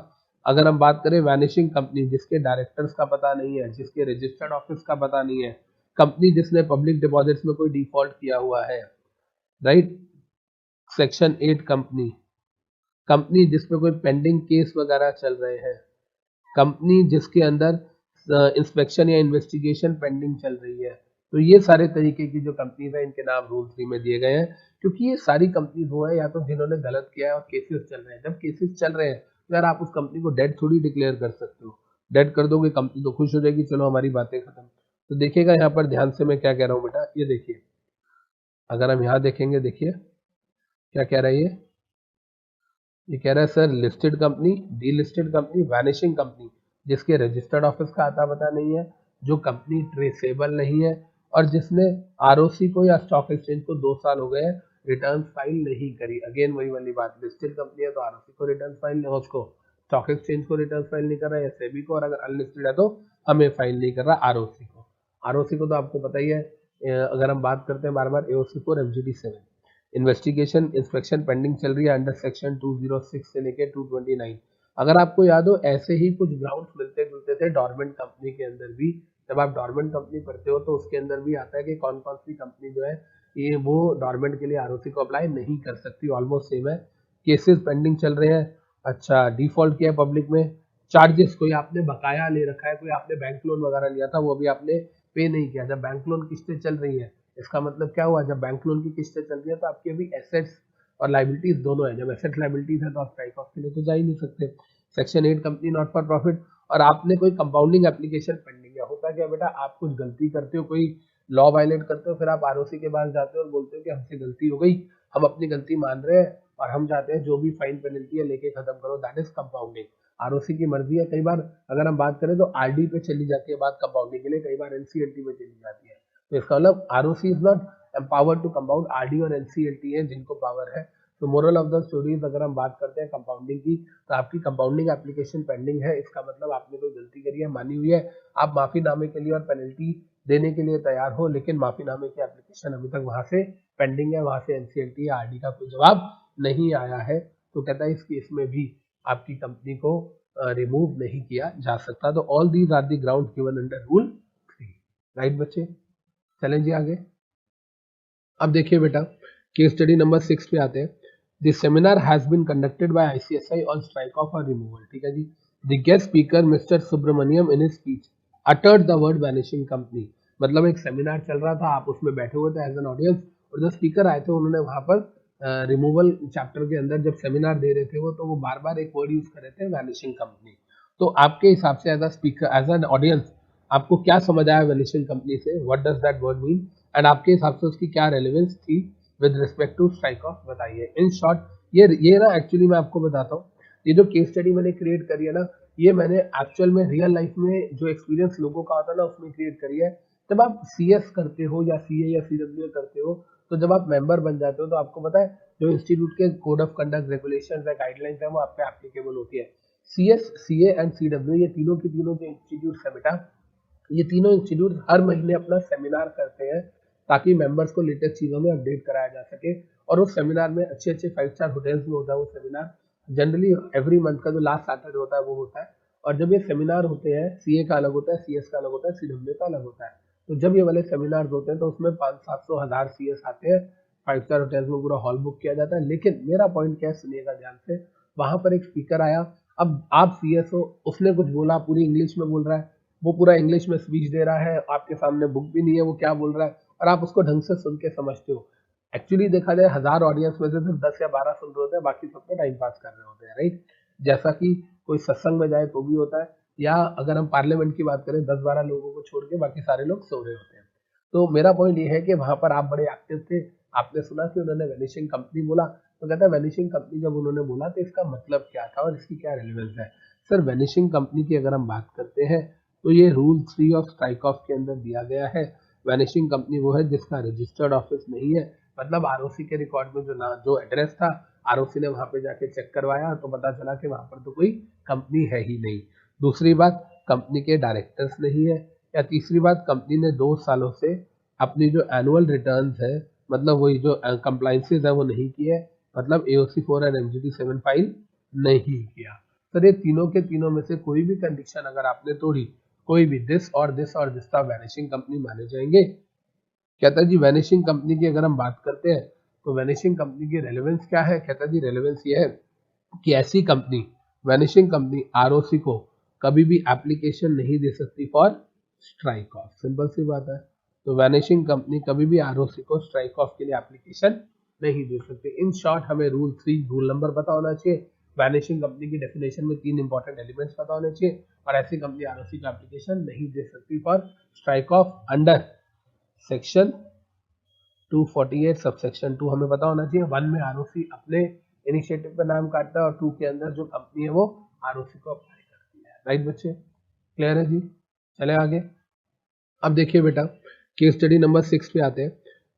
अगर हम बात करें वैनिशिंग कंपनी, जिसके डायरेक्टर्स का पता नहीं है, जिसके रजिस्टर्ड ऑफिस का पता नहीं है, कंपनी जिसने पब्लिक डिपॉजिट्स में कोई डिफॉल्ट किया हुआ है, राइट। सेक्शन 8 कंपनी, कंपनी जिसमें कोई पेंडिंग केस वगैरह चल रहे हैं, कंपनी जिसके अंदर इंस्पेक्शन या इन्वेस्टिगेशन पेंडिंग चल रही है। तो ये सारे तरीके की जो कंपनीज है इनके नाम रूल 3 में दिए गए हैं, क्योंकि ये सारी कंपनीज वो है या तो जिन्होंने गलत किया है और केसेस चल रहे हैं। जब केसेस चल रहे हैं तो यार आप उस कंपनी को डेड थोड़ी डिक्लेयर कर सकते हो, डेड कर दोगे कंपनी तो खुश हो जाएगी, चलो हमारी बातें खत्म। तो देखिएगा यहाँ पर ध्यान से मैं क्या कह रहा हूँ बेटा, ये देखिए, अगर हम यहाँ देखेंगे, देखिए क्या कह रहा है ये कह रहा है sir listed company, D listed company, vanishing company, जिसके रजिस्टर्ड ऑफिस का आता पता नहीं है, जो कंपनी ट्रेसेबल नहीं है, और जिसने आरओसी को या स्टॉक एक्सचेंज को 2 साल हो गए रिटर्न फाइल नहीं करी। अगेन वही वाली बात, लिस्टेड कंपनी है तो आरओसी को रिटर्न फाइल नहीं, उसको स्टॉक एक्सचेंज को रिटर्न फाइल नहीं कर रहा है, सेबी को, और अगर अनलिस्टेड है तो हमें फाइल नहीं कर रहा आरओसी को। आरओसी को तो आपको पता ही है, अगर हम बात करते हैं बार बार AOC 4 FGD 7, investigation inspection pending चल रही है अंडर सेक्शन 206 से लेके 229। अगर आपको याद हो, ऐसे ही कुछ ग्राउंड्स मिलते जुलते थे डॉर्मेंट कंपनी के अंदर भी। जब आप डॉर्मेंट कंपनी पढ़ते हो तो उसके अंदर भी आता है कि कौन कौन सी कंपनी जो है ये वो डॉर्मेंट के लिए आरओसी को अप्लाई नहीं कर सकती, ऑलमोस्ट सेम है। केसेस पेंडिंग चल रहे हैं, अच्छा डिफॉल्ट किया है पब्लिक में, चार्जेस कोई आपने बकाया ले रखा है, कोई आपने बैंक लोन वगैरह लिया था वो भी आपने पे नहीं किया। जब बैंक लोन किस्तें चल रही है, इसका मतलब क्या हुआ, जब बैंक लोन की किस्तें चल रही है तो आपकी अभी एसेट्स और लाइबिलिटीज दोनों है। जब एसेट लाइबिलिटीज है तो आप स्ट्राइक ऑफ के लिए तो जा ही नहीं सकते। Section 8 company not for profit, और आपने कोई कंपाउंडिंग एप्लीकेशन पेंडिंग है। होता क्या बेटा, आप कुछ गलती करते हो, कोई लॉ वायलेट करते हो, फिर आप आरओसी के पास जाते हो और बोलते हो कि हमसे गलती हो गई, हम अपनी गलती मान रहे हैं और हम चाहते हैं जो भी फाइन पेनल्टी है लेके खत्म करो, दैट इज कंपाउंडिंग। आरओसी की मर्जी है, कई बार अगर हम बात करें तो आरडी पे चली जाती है बात कंपाउंडिंग के लिए, कई बार एनसीएलटी में चली जाती है। तो इसका मतलब ROC is not empower to compound, RD और एनसीएलटी है जिनको पावर है। तो मोरल ऑफ द स्टोरीज अगर हम बात करते हैं कंपाउंडिंग की, तो आपकी कंपाउंडिंग एप्लीकेशन पेंडिंग है, इसका मतलब आपने कोई गलती करी है, मानी हुई है, आप माफीनामे के लिए और पेनल्टी देने के लिए तैयार हो, लेकिन माफीनामे की एप्लीकेशन अभी तक वहां से पेंडिंग है, वहां से एनसीएलटी या आरडी का कोई जवाब नहीं आया है। तो कहता है इस केस में भी आपकी कंपनी को रिमूव नहीं किया जा सकता। तो all these are the ground given under rule 3। Right बच्चे, चलें जी आगे। अब देखिए बेटा, केस स्टडी नंबर 6 पे आते हैं। This seminar has been conducted by ICSI on strike off और रिमूवल। ठीक है जी। The guest speaker mister Subramaniam in his speech uttered the word vanishing company. मतलब एक सेमिनार चल रहा था, आप उसमें बैठे हुए थे एज एन ऑडियंस, और जो स्पीकर आए थे उन्होंने वहां पर रिमूवल चैप्टर के अंदर जब सेमिनार दे रहे थे वो, तो वो बार बार एक वर्ड यूज कर रहे थे, वैनिशिंग कंपनी। तो आपके हिसाब से as a speaker, as an audience, आपको क्या समझ आया वैनिशिंग कंपनी से? What does that word mean? And आपके हिसाब से उसकी क्या रेलेवेंस थी with respect to strike off, बताइए। इन शॉर्ट, ये ना एक्चुअली मैं आपको बताता हूँ, ये जो केस स्टडी मैंने क्रिएट करी है ना, ये मैंने एक्चुअल में रियल लाइफ में जो एक्सपीरियंस लोगों का आता है ना उसमें क्रिएट करी है। जब आप सीएस करते हो या सीए या सीडब्ल्यू करते हो, तो जब आप मेंबर बन जाते हो तो आपको पता है जो इंस्टीट्यूट के कोड ऑफ कंडक्ट, रेगुलेशंस है, गाइडलाइंस है, वो आप पे एप्लीकेबल होती है। सीएस, सीए एंड सीडब्ल्यू, ये तीनों की तीनों जो इंस्टीट्यूट है बेटा, ये तीनों इंस्टीट्यूट हर महीने अपना सेमिनार करते हैं ताकि मेंबर्स को लेटेस्ट चीज़ों में अपडेट कराया जा सके। और उस सेमिनार में अच्छे अच्छे 5 स्टार होटल्स में होता है वो सेमिनार। जनरली एवरी मंथ का जो लास्ट सैटरडे होता है वो होता है। और जब ये सेमिनार होते हैं, सीए का अलग होता है, सीएस का अलग होता है, सीडब्ल्यू का अलग होता है। तो जब ये वाले सेमिनार होते हैं तो उसमें 500-700 सीएस आते हैं, 5 स्टार होटल्स में पूरा हॉल बुक किया जाता है। लेकिन मेरा पॉइंट क्या है, सुनिएगा ध्यान से। वहां पर एक स्पीकर आया, अब आप सीएस हो, उसने कुछ बोला, पूरी इंग्लिश में बोल रहा है, वो पूरा इंग्लिश में स्पीच दे रहा है, आपके सामने बुक भी नहीं है, वो क्या बोल रहा है, और आप उसको ढंग से सुन के समझते हो। एक्चुअली देखा जाए 1000 ऑडियंस में से सिर्फ 10 या 12 सुन रहे होते हैं, बाकी सब तो टाइम पास कर रहे होते हैं। राइट, जैसा कि कोई सत्संग में जाए तो भी होता है, या अगर हम पार्लियामेंट की बात करें, 10-12 लोगों को छोड़ के बाकी सारे लोग सो रहे होते हैं। तो मेरा पॉइंट ये है कि वहां पर आप बड़े एक्टिव थे, आपने सुना कि उन्होंने वैनिशिंग कंपनी बोला, तो कहता है वैनिशिंग कंपनी जब उन्होंने बोला तो इसका मतलब क्या था और इसकी क्या रेलिवेंस है। सर, वैनिशिंग कंपनी की अगर हम बात करते हैं तो ये रूल 3 ऑफ स्ट्राइक ऑफ के अंदर दिया गया है। वैनिशिंग कंपनी वो है जिसका रजिस्टर्ड ऑफिस नहीं है, मतलब आरओसी के रिकॉर्ड में जो एड्रेस था, आरओसी ने वहां पे जाके चेक करवाया तो पता चला कि वहां पर तो कोई कंपनी है ही नहीं। दूसरी बात, कंपनी के डायरेक्टर्स नहीं है। या तीसरी बात, कंपनी ने 2 सालों से अपनी जो एनुअल रिटर्न्स है, मतलब वही जो कंप्लाइंसेस है वो नहीं किए, मतलब एओसी 4 एंड एमजीटी 7 फाइल नहीं किया। सर, ये तीनों के तीनों में से कोई भी कंडीशन अगर आपने तोड़ी, कोई भी, दिस और दिस और दिस, का वैनिशिंग कंपनी माने जाएंगे। कहता है जी वैनिशिंग कंपनी की अगर हम बात करते हैं तो वैनिशिंग कंपनी की रेलेवेंस क्या है? कहता है जी रेलेवेंस ये है कि ऐसी कंपनी, वैनिशिंग कंपनी आरओसी को कभी भी एप्लीकेशन नहीं दे सकती फॉर स्ट्राइक ऑफ। सिंपल सी बात है। तो वैनिशिंग कंपनी कभी भी आरओसी को स्ट्राइक ऑफ के लिए एप्लीकेशन नहीं दे सकते। इन शॉर्ट, हमें रूल 3 रूल नंबर पता होना चाहिए, वैनिशिंग कंपनी की डेफिनेशन में 3 इंपॉर्टेंट एलिमेंट्स पता होने चाहिए, और ऐसी कंपनी आरओसी को एप्लीकेशन नहीं दे सकती for strike of under section 248 subsection 2 हमें पता होना चाहिए। 1 में आरओसी अपने इनिशिएटिव का नाम काटता है, और 2 के अंदर जो कंपनी है वो आरओसी को अप्लाई करती है। राइट बच्चे, क्लियर है जी? चले आगे। अब देखिए बेटा, केस स्टडी नंबर 6 पे आते हैं।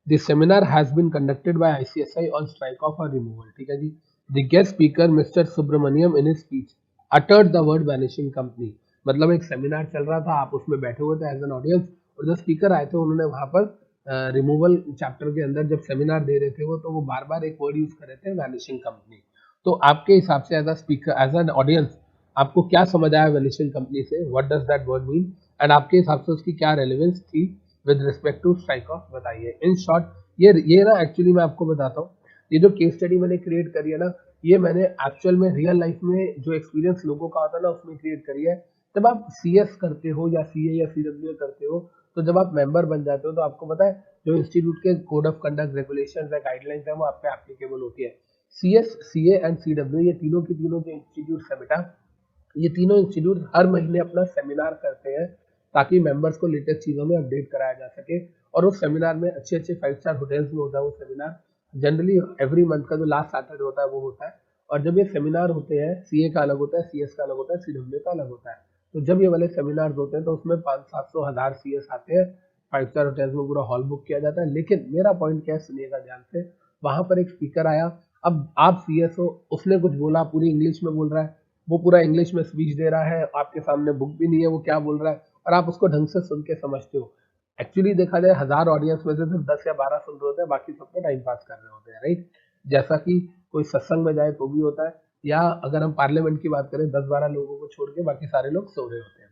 This seminar has been conducted by ICSI on strike off और रिमूवल। ठीक है जी। The guest speaker mister Subramaniam in his speech uttered the word vanishing company. मतलब एक सेमिनार चल रहा था, आप उसमें बैठे हुए थे एज एन ऑडियंस, और जो स्पीकर आए थे उन्होंने वहां पर रिमूवल चैप्टर के अंदर जब सेमिनार दे रहे थे वो, तो वो बार बार एक वर्ड यूज कर रहे थे, वैनिशिंग कंपनी। तो आपके हिसाब से as a speaker, as an audience, आपको क्या समझ आया वैनिशिंग कंपनी से? What does that word mean? And आपके हिसाब से उसकी क्या रेलेवेंस थी with respect to strike off, बताइए। इन शॉर्ट, ये ना एक्चुअली मैं आपको बताता हूँ, ये जो केस स्टडी मैंने क्रिएट करी है ना, ये मैंने एक्चुअल में रियल लाइफ में जो एक्सपीरियंस लोगों का आता है ना उसमें क्रिएट करी है। जब आप सीएस करते हो या सीए या सीडब्ल्यू करते हो, तो जब आप मेंबर बन जाते हो तो आपको पता है जो इंस्टीट्यूट के कोड ऑफ कंडक्ट, रेगुलेशंस है, गाइडलाइंस है, वो आप पे एप्लीकेबल होती है। सीएस, सीए एंड सीडब्ल्यू, ये तीनों की तीनों जो इंस्टीट्यूट है बेटा, ये तीनों इंस्टीट्यूट हर महीने अपना सेमिनार करते हैं ताकि मेंबर्स को लेटेस्ट चीज़ों में अपडेट कराया जा सके। और उस सेमिनार में अच्छे अच्छे 5 स्टार होटल्स में होता है वो सेमिनार। जनरली एवरी मंथ का जो लास्ट सैटरडे होता है वो होता है। और जब ये सेमिनार होते हैं, सीए का अलग होता है, सीएस का अलग होता है, सीडब्ल्यू का अलग होता है। तो जब ये वाले सेमिनार होते हैं तो उसमें 500-700 सीएस आते हैं, 5 स्टार होटल्स में पूरा हॉल बुक किया जाता है। लेकिन मेरा पॉइंट क्या है, सुनिएगा ध्यान से। वहां पर एक स्पीकर आया, अब आप सीएस हो, उसने कुछ बोला, पूरी इंग्लिश में बोल रहा है, वो पूरा इंग्लिश में स्पीच दे रहा है, आपके सामने बुक भी नहीं है, वो क्या बोल रहा है, और आप उसको ढंग से सुन के समझते हो। एक्चुअली देखा जाए 1000 ऑडियंस में से सिर्फ 10 या 12 सुन रहे होते हैं, बाकी सब तो टाइम पास कर रहे होते हैं। राइट, जैसा कि कोई सत्संग में जाए तो भी होता है, या अगर हम पार्लियामेंट की बात करें 10-12 लोगों को छोड़ के बाकी सारे लोग सो रहे होते हैं।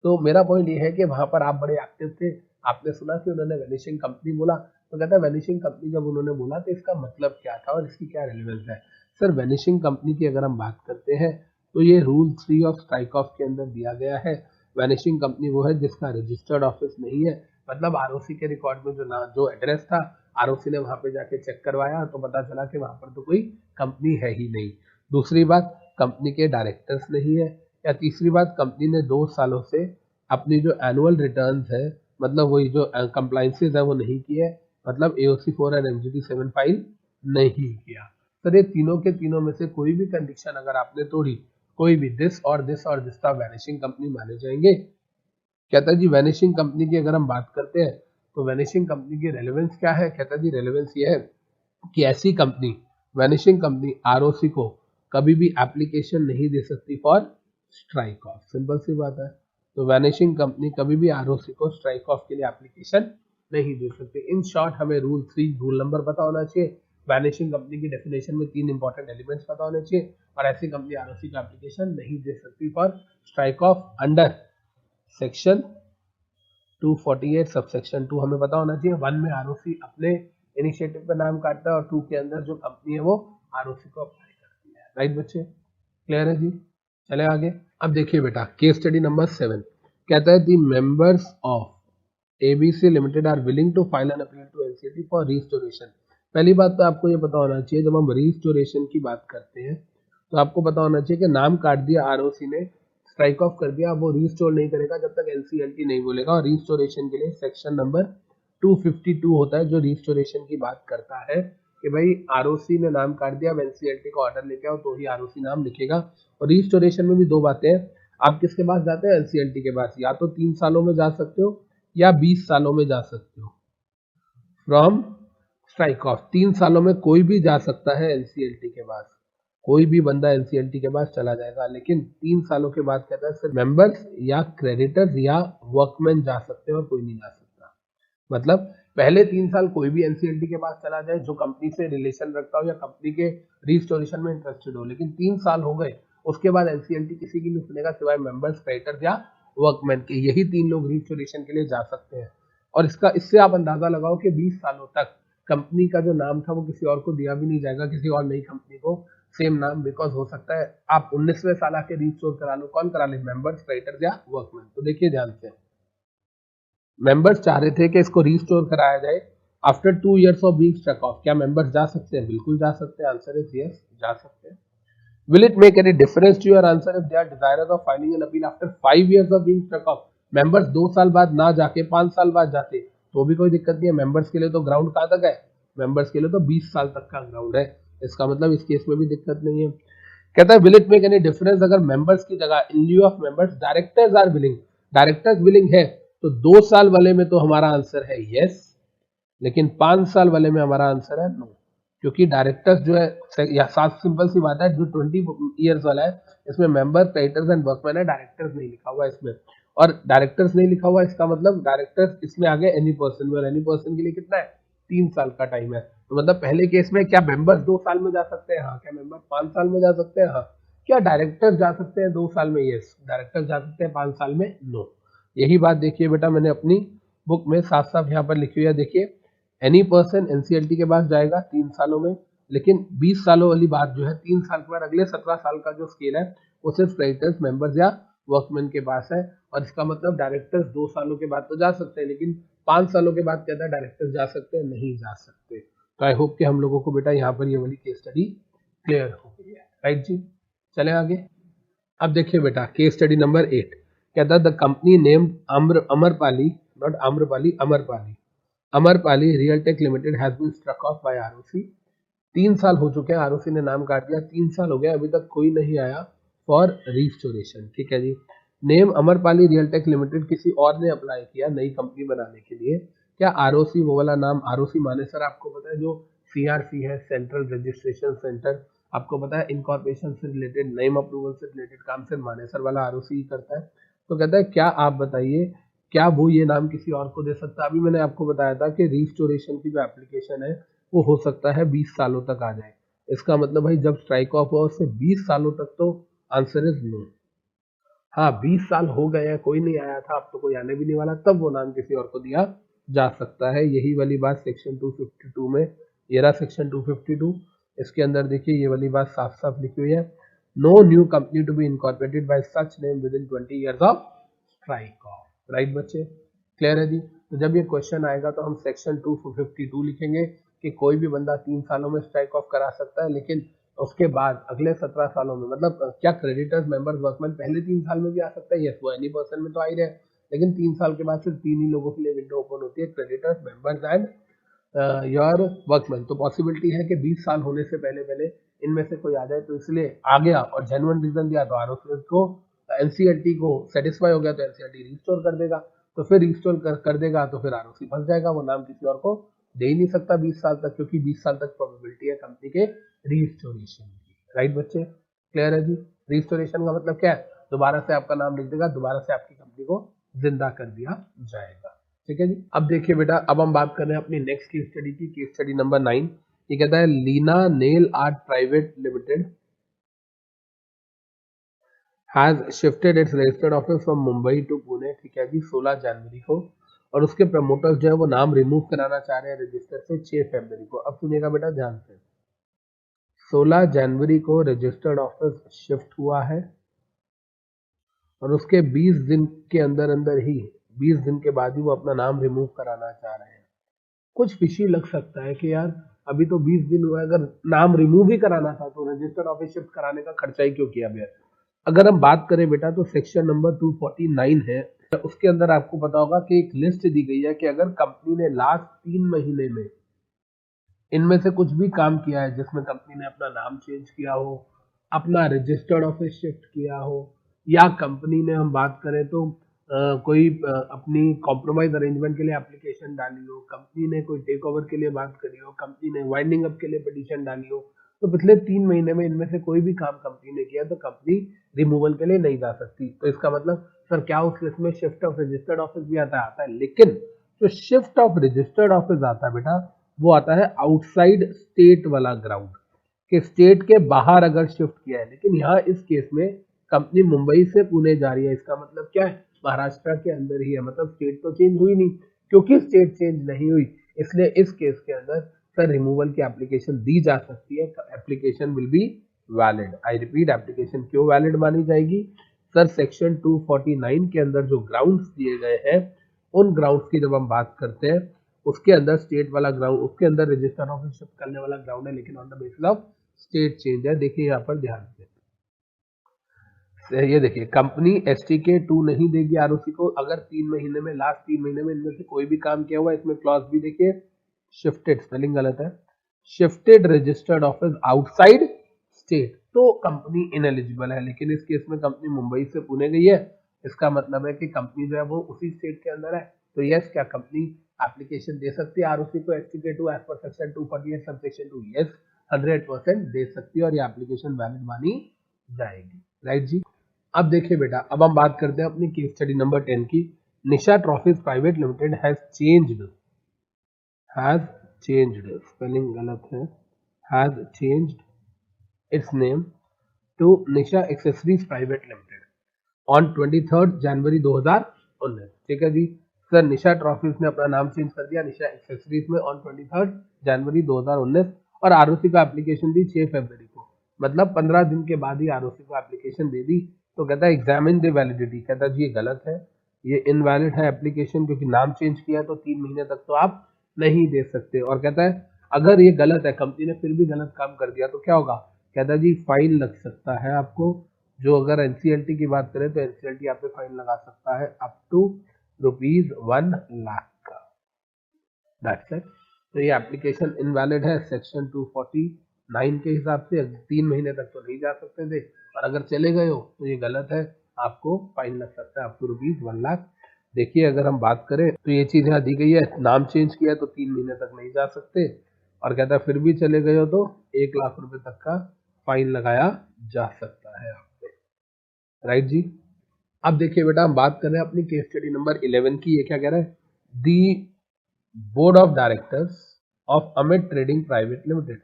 तो मेरा पॉइंट ये है कि वहां पर आप बड़े एक्टिव थे, आपने सुना कि उन्होंने वैनिशिंग कंपनी बोला, तो कहता है वैनिशिंग कंपनी जब उन्होंने बोला तो इसका मतलब क्या था और इसकी क्या रेलेवेंस है। सर वैनिशिंग कंपनी की अगर हम बात करते हैं तो ये रूल 3 ऑफ स्ट्राइक ऑफ के अंदर दिया गया है। वैनिशिंग कंपनी वो है जिसका रजिस्टर्ड ऑफिस नहीं है, मतलब आरओसी के रिकॉर्ड में जो एड्रेस था आरओसी ने वहां पे जाके चेक करवाया तो पता चला कि वहां पर तो कोई कंपनी है ही नहीं। दूसरी बात, कंपनी के डायरेक्टर्स नहीं है। या तीसरी बात, कंपनी ने 2 सालों से अपनी जो एनुअल रिटर्न्स है, मतलब वही जो कंप्लाइंसेस है वो नहीं की है, मतलब एओसी 4 एंड एमजीटी 7 फाइल नहीं किया। सर ये तीनों के तीनों में से कोई भी कंडीशन अगर आपने तोड़ी, कोई भी दिस और दिस और दिस का वैनिशिंग कंपनी माने जाएंगे। कहता है जी वैनिशिंग कंपनी की अगर हम बात करते हैं तो वैनिशिंग कंपनी की रेलेवेंस क्या है। कहता है जी रेलेवेंस ये है कि ऐसी कंपनी, वैनिशिंग कंपनी आरओसी को कभी भी एप्लीकेशन नहीं दे सकती फॉर स्ट्राइक ऑफ। सिंपल सी बात है। तो वैनिशिंग कंपनी कभी भी आरओसी को स्ट्राइक ऑफ के लिए एप्लीकेशन नहीं दे सकती। इन शॉर्ट हमें रूल नंबर पता होना चाहिए, वैनिशिंग कंपनी की डेफिनेशन में 3 इंपॉर्टेंट एलिमेंट्स पता होने चाहिए, और ऐसी कंपनी आरओसी को एप्लीकेशन नहीं दे सकती for strike of under section 248 subsection 2 हमें पता होना चाहिए। 1 में आरओसी अपने इनिशिएटिव का नाम काटता है और 2 के अंदर जो कंपनी है वो आरओसी को अप्लाई करती है। राइट बच्चे, क्लियर है जी। चले आगे। अब देखिए बेटा केस स्टडी नंबर 7 कहता है the members of ABC limited are willing to file an appeal to NCLT for restoration. पहली बात तो आपको ये पता होना चाहिए, जब हम रिस्टोरेशन की बात करते हैं तो आपको पता होना चाहिए कि नाम काट दिया आरओसी ने, स्ट्राइक ऑफ कर दिया, अब वो रिस्टोर नहीं करेगा जब तक एनसीएलटी नहीं बोलेगा। और रिस्टोरेशन के लिए सेक्शन नंबर 252 होता है जो रिस्टोरेशन की बात करता है कि भाई आरओसी ने नाम काट दिया, एनसीएलटी का ऑर्डर लेके आओ तो ही आरओसी नाम लिखेगा। और रिस्टोरेशन में भी दो बातें हैं, आप किसके पास जाते हैं, एनसीएलटी के पास। या तो 3 सालों में जा सकते हो या 20 सालों में जा सकते हो। फ्रॉम स्ट्राइक ऑफ 3 सालों में कोई भी जा सकता है एनसीएलटी के पास, कोई भी बंदा एनसीएलटी के पास चला जाएगा, लेकिन 3 सालों के बाद कहता है सिर्फ मेंबर्स या क्रेडिटर्स या वर्कमैन जा सकते हैं और कोई नहीं जा सकता। मतलब पहले 3 साल कोई भी एनसीएलटी के पास चला जाए जो कंपनी से रिलेशन रखता हो या कंपनी के रिस्टोरेशन में इंटरेस्टेड हो, लेकिन 3 साल हो गए उसके बाद एनसीएलटी किसी की नहीं सुनेगा सिवाय मेंबर्स, क्रेडिटर्स या वर्कमैन के। यही 3 लोग रिस्टोरेशन के लिए जा सकते हैं। और इससे आप अंदाजा लगाओ कि 20 सालों तक कंपनी का जो नाम था वो किसी और को दिया भी नहीं जाएगा, किसी और नई कंपनी को सेम नाम, बिकॉज हो सकता है आप 19वें साल आके रिस्टोर करा लो, कौन करा ले, मेंबर्स, क्रेडिटर्स या वर्कमैन। तो देखिए ध्यान से, मेंबर्स चाह रहे थे कि इसको रिस्टोर कराया जाए after 2 years of being struck off. क्या मेंबर्स जा सकते हैं? बिल्कुल जा सकते हैं। आंसर इज यस, जा सकते हैं। Will it make any difference to your answer if they are desirous of filing an appeal after 5 years of being struck off? Members 2 साल बाद ना जाके 5 साल बाद जाते तो भी कोई दिक्कत नहीं है। मेंबर्स के लिए तो ग्राउंड कहाँ तक है, मेंबर्स के लिए तो 20 साल तक का ग्राउंड है। इसका मतलब इस केस में भी दिक्कत नहीं है। कहता है will it make any difference अगर मेंबर्स की जगह in lieu of members directors are willing, directors willing है तो 2 साल वाले में तो हमारा आंसर है यस, लेकिन 5 साल वाले में हमारा आंसर है नो, क्योंकि डायरेक्टर्स जो है या साफ सिंपल सी बात है, जो 20 ईयर्स वाला है इसमें मेंबर, क्रेडिटर्स एंड वर्कमैन है, डायरेक्टर्स नहीं लिखा हुआ इसमें। और डायरेक्टर्स नहीं लिखा हुआ इसका मतलब डायरेक्टर्स इसमें आगे एनी पर्सन में, और एनी पर्सन के लिए कितना है, 3 साल का टाइम है। तो मतलब पहले केस में क्या मेंबर्स 2 साल में जा सकते हैं? हाँ। क्या मेंबर 5 साल में जा सकते हैं? हाँ। क्या डायरेक्टर्स जा सकते हैं 2 साल में? यस। डायरेक्टर्स जा सकते हैं 5 साल में? नो। यही बात देखिए बेटा मैंने अपनी बुक में साफ साफ यहाँ पर लिखी हुई है। देखिए एनी पर्सन एनसीएलटी के पास जाएगा 3 सालों में, लेकिन 20 सालों वाली बात जो है 3 साल के बाद अगले 17 साल का जो स्केल है वो सिर्फ क्रेडिटर्स, मेंबर्स या वर्कमैन के पास है। और इसका मतलब डायरेक्टर्स 2 सालों के बाद तो जा सकते हैं, लेकिन 5 सालों के बाद कहता है डायरेक्टर्स जा सकते हैं, नहीं जा सकते। तो आई होप कि हम लोगों को बेटा यहाँ पर ये वाली केस स्टडी क्लियर हो गई है। राइट जी, चले आगे। अब देखिए बेटा केस स्टडी नंबर 8 कहता है the company named Amarpali, not Amrapali, Amarpali, Amarpali Realtech limited has been struck off by ROC. 3 साल हो चुके हैं, आरओसी ने नाम काट दिया, 3 साल हो गए, अभी तक कोई नहीं आया फॉर रिस्टोरेशन। ठीक है जी। नेम अमरपाली रियलटेक लिमिटेड किसी और ने अप्लाई किया नई कंपनी बनाने के लिए। क्या आरओसी वो वाला नाम, आरओसी माने सर आपको पता है जो सीआरसी है, सेंट्रल रजिस्ट्रेशन सेंटर, आपको पता है इनकॉर्पोरेशन से रिलेटेड, नेम अप्रूवल से रिलेटेड काम सिर्फ मानेसर वाला आरओसी ही करता है। तो कहता है क्या आप बताइए क्या वो ये नाम किसी और को दे सकता है? अभी मैंने आपको बताया था कि रिस्टोरेशन की जो एप्लीकेशन है वो हो सकता है 20 सालों तक आ जाए। इसका मतलब भाई जब स्ट्राइक ऑफ हुआ उससे 20 सालों तक तो आंसर इज नो। हाँ 20 साल हो गए हैं, कोई नहीं आया था, अब तो कोई आने भी नहीं वाला, तब वो नाम किसी और को दिया जा सकता है। यही वाली बात सेक्शन 252 में, ये रहा सेक्शन 252, इसके अंदर देखिए ये वाली बात साफ साफ लिखी हुई है, no new company to be incorporated by such name within 20 years of strike off. Right बच्चे, क्लियर है जी। तो जब ये क्वेश्चन आएगा तो हम सेक्शन 252 लिखेंगे कि कोई भी बंदा 3 सालों में स्ट्राइक ऑफ करा सकता है, लेकिन उसके बाद अगले 17 सालों में, मतलब क्या क्रेडिटर्स मेंबर्स वर्कमैन पहले 3 साल में भी आ सकता है? यस, वो एनी पर्सन में तो आ ही रहे, लेकिन 3 साल के बाद सिर्फ 3 ही लोगों के लिए विंडो ओपन होती है, creditors, members and your workman. तो पॉसिबिलिटी है कि 20 साल होने से पहले पहले इनमें से कोई आ जाए, तो इसलिए आ गया और जेन्युइन रीजन दिया तो आरओसी को, एनसीएलटी को सेटिस्फाई हो गया तो एनसीएलटी रिस्टोर कर देगा, तो फिर रिस्टोर कर देगा तो फिर आरओसी फंस जाएगा, वो नाम किसी और को दे ही नहीं सकता 20 साल तक, क्योंकि 20 साल तक प्रोबेबिलिटी है कंपनी के रिस्टोरेशन की। राइट बच्चे, क्लियर है जी। रिस्टोरेशन का मतलब क्या है? दोबारा से आपका नाम लिख देगा, दोबारा से आपकी कंपनी को जिंदा कर दिया जाएगा। ठीक है जी। अब देखिए बेटा, अब हम बात कर रहे हैं अपनी नेक्स्ट केस स्टडी की, केस स्टडी नंबर 9। ये कहता है Leena nail art private limited has shifted its registered office from Mumbai to Pune. ठीक है जी, 16 जनवरी को, और उसके प्रमोटर्स जो है वो नाम रिमूव कराना चाह रहे हैं रजिस्टर से 6 फरवरी को। अब सुनिएगा बेटा ध्यान से, 16 जनवरी को रजिस्टर्ड ऑफिस शिफ्ट हुआ है और उसके 20 दिन के अंदर अंदर ही, 20 दिन के बाद ही वो अपना नाम रिमूव कराना चाह रहे हैं। कुछ फिशी लग सकता है कि यार अभी तो 20 दिन हुआ, अगर नाम रिमूव ही कराना था तो रजिस्टर्ड ऑफिस शिफ्ट कराने का खर्चा ही क्यों किया गया। अगर हम बात करें बेटा तो सेक्शन नंबर 249 है, उसके अंदर आपको पता होगा कि एक लिस्ट दी गई है कि अगर कंपनी ने लास्ट 3 महीने में इनमें से कुछ भी काम किया है जिसमें कंपनी ने अपना नाम चेंज किया हो, अपना रजिस्टर्ड ऑफिस शिफ्ट किया हो, या कंपनी ने हम बात करें तो कोई अपनी कॉम्प्रोमाइज अरेंजमेंट के लिए एप्लीकेशन डाली हो, कंपनी ने कोई टेक ओवर के लिए बात करी हो, कंपनी ने वाइंडिंग अप के लिए पिटीशन डाली हो, तो पिछले 3 महीने में इनमें से कोई भी काम कंपनी ने किया तो कंपनी रिमूवल के लिए नहीं जा सकती। तो इसका मतलब सर क्या उस लिस्ट में शिफ्ट ऑफ रजिस्टर्ड ऑफिस भी आता है, लेकिन जो शिफ्ट ऑफ रजिस्टर्ड ऑफिस आता है बेटा वो आता है आउटसाइड स्टेट वाला ग्राउंड, कि स्टेट के बाहर अगर शिफ्ट किया है। लेकिन यहाँ इस केस में कंपनी मुंबई से पुणे जा रही है, इसका मतलब क्या है, महाराष्ट्र के अंदर ही है, मतलब स्टेट तो चेंज हुई नहीं। क्योंकि स्टेट चेंज नहीं हुई इसलिए इस केस के अंदर सर रिमूवल की एप्लीकेशन दी जा सकती है, application will be valid. I repeat, application क्यों वैलिड मानी जाएगी सर? सेक्शन 249 के अंदर जो ग्राउंड्स दिए गए हैं उन ग्राउंड्स की जब हम बात करते हैं, उसके अंदर स्टेट वाला ग्राउंड, उसके अंदर रजिस्टर ऑफिस शिफ्ट करने वाला ग्राउंड है, लेकिन on the basis of state change है। देखिए यहाँ पर ध्यान से, ये देखिए कंपनी STK 2 नहीं देगी आरओसी को अगर 3 महीने में, लास्ट 3 महीने में इनमें से कोई भी काम किया हुआ है। इसमें क्लॉज भी देखिए, शिफ्टेड, स्पेलिंग गलत है, shifted registered office outside state, तो कंपनी इनएलिजिबल है। लेकिन इस केस में कंपनी मुंबई से पुणे गई है, इसका मतलब है कि कंपनी जो है वो उसी स्टेट के अंदर है, तो यस, क्या कंपनी एप्लीकेशन दे सकती है आरओसी को STK 2 as per section 248 subsection 2? Yes, 100% दे सकती है और ये एप्लीकेशन वैलिड मानी जाएगी। राइट जी। अब देखिए बेटा, अब हम बात करते हैं अपनी केस स्टडी नंबर 10 की। Nisha trophies private limited has changed, spelling गलत है, has changed its name to Nisha accessories private limited on 23 January 2019। ठीक है जी, सर निशा ट्रॉफीज ने अपना नाम चेंज कर दिया निशा एक्सेसरीज में ऑन 23 जनवरी 2019, और आरओसी का एप्लीकेशन दी 6 फरवरी को, मतलब 15 दिन के बाद ही आरओसी को एप्लीकेशन दे दी। तो कहता है एग्जामिन द वैलिडिटी, कहता है जी ये गलत है, ये इनवैलिड है एप्लीकेशन, क्योंकि नाम चेंज किया तो 3 महीने तक तो आप नहीं दे सकते। और कहता है अगर ये गलत है, कंपनी ने फिर भी गलत काम कर दिया तो क्या होगा? कहता है जी फाइन लग सकता है आपको, जो अगर एनसीएलटी की बात करें तो एनसीएलटी आप पे फाइन लगा सकता है अप टू ₹1 लाख का। That's it. तो ये एप्लीकेशन इनवैलिड है सेक्शन 249 के हिसाब से, 3 महीने तक तो नहीं जा सकते थे, और अगर चले गए हो तो ये गलत है, आपको फाइन लग सकता है अप टू ₹1 लाख। देखिए अगर हम बात करें तो ये चीज यहाँ दी गई है, नाम चेंज किया तो 3 महीने तक नहीं जा सकते, और कहता है फिर भी चले गए हो तो 1 लाख रुपए तक का फाइन लगाया जा सकता है आप पे। राइट जी। अब देखिए बेटा, हम बात कर रहे हैं अपनी केस स्टडी नंबर 11 की। ये क्या कह रहा है? दी board of directors of Amit trading private limited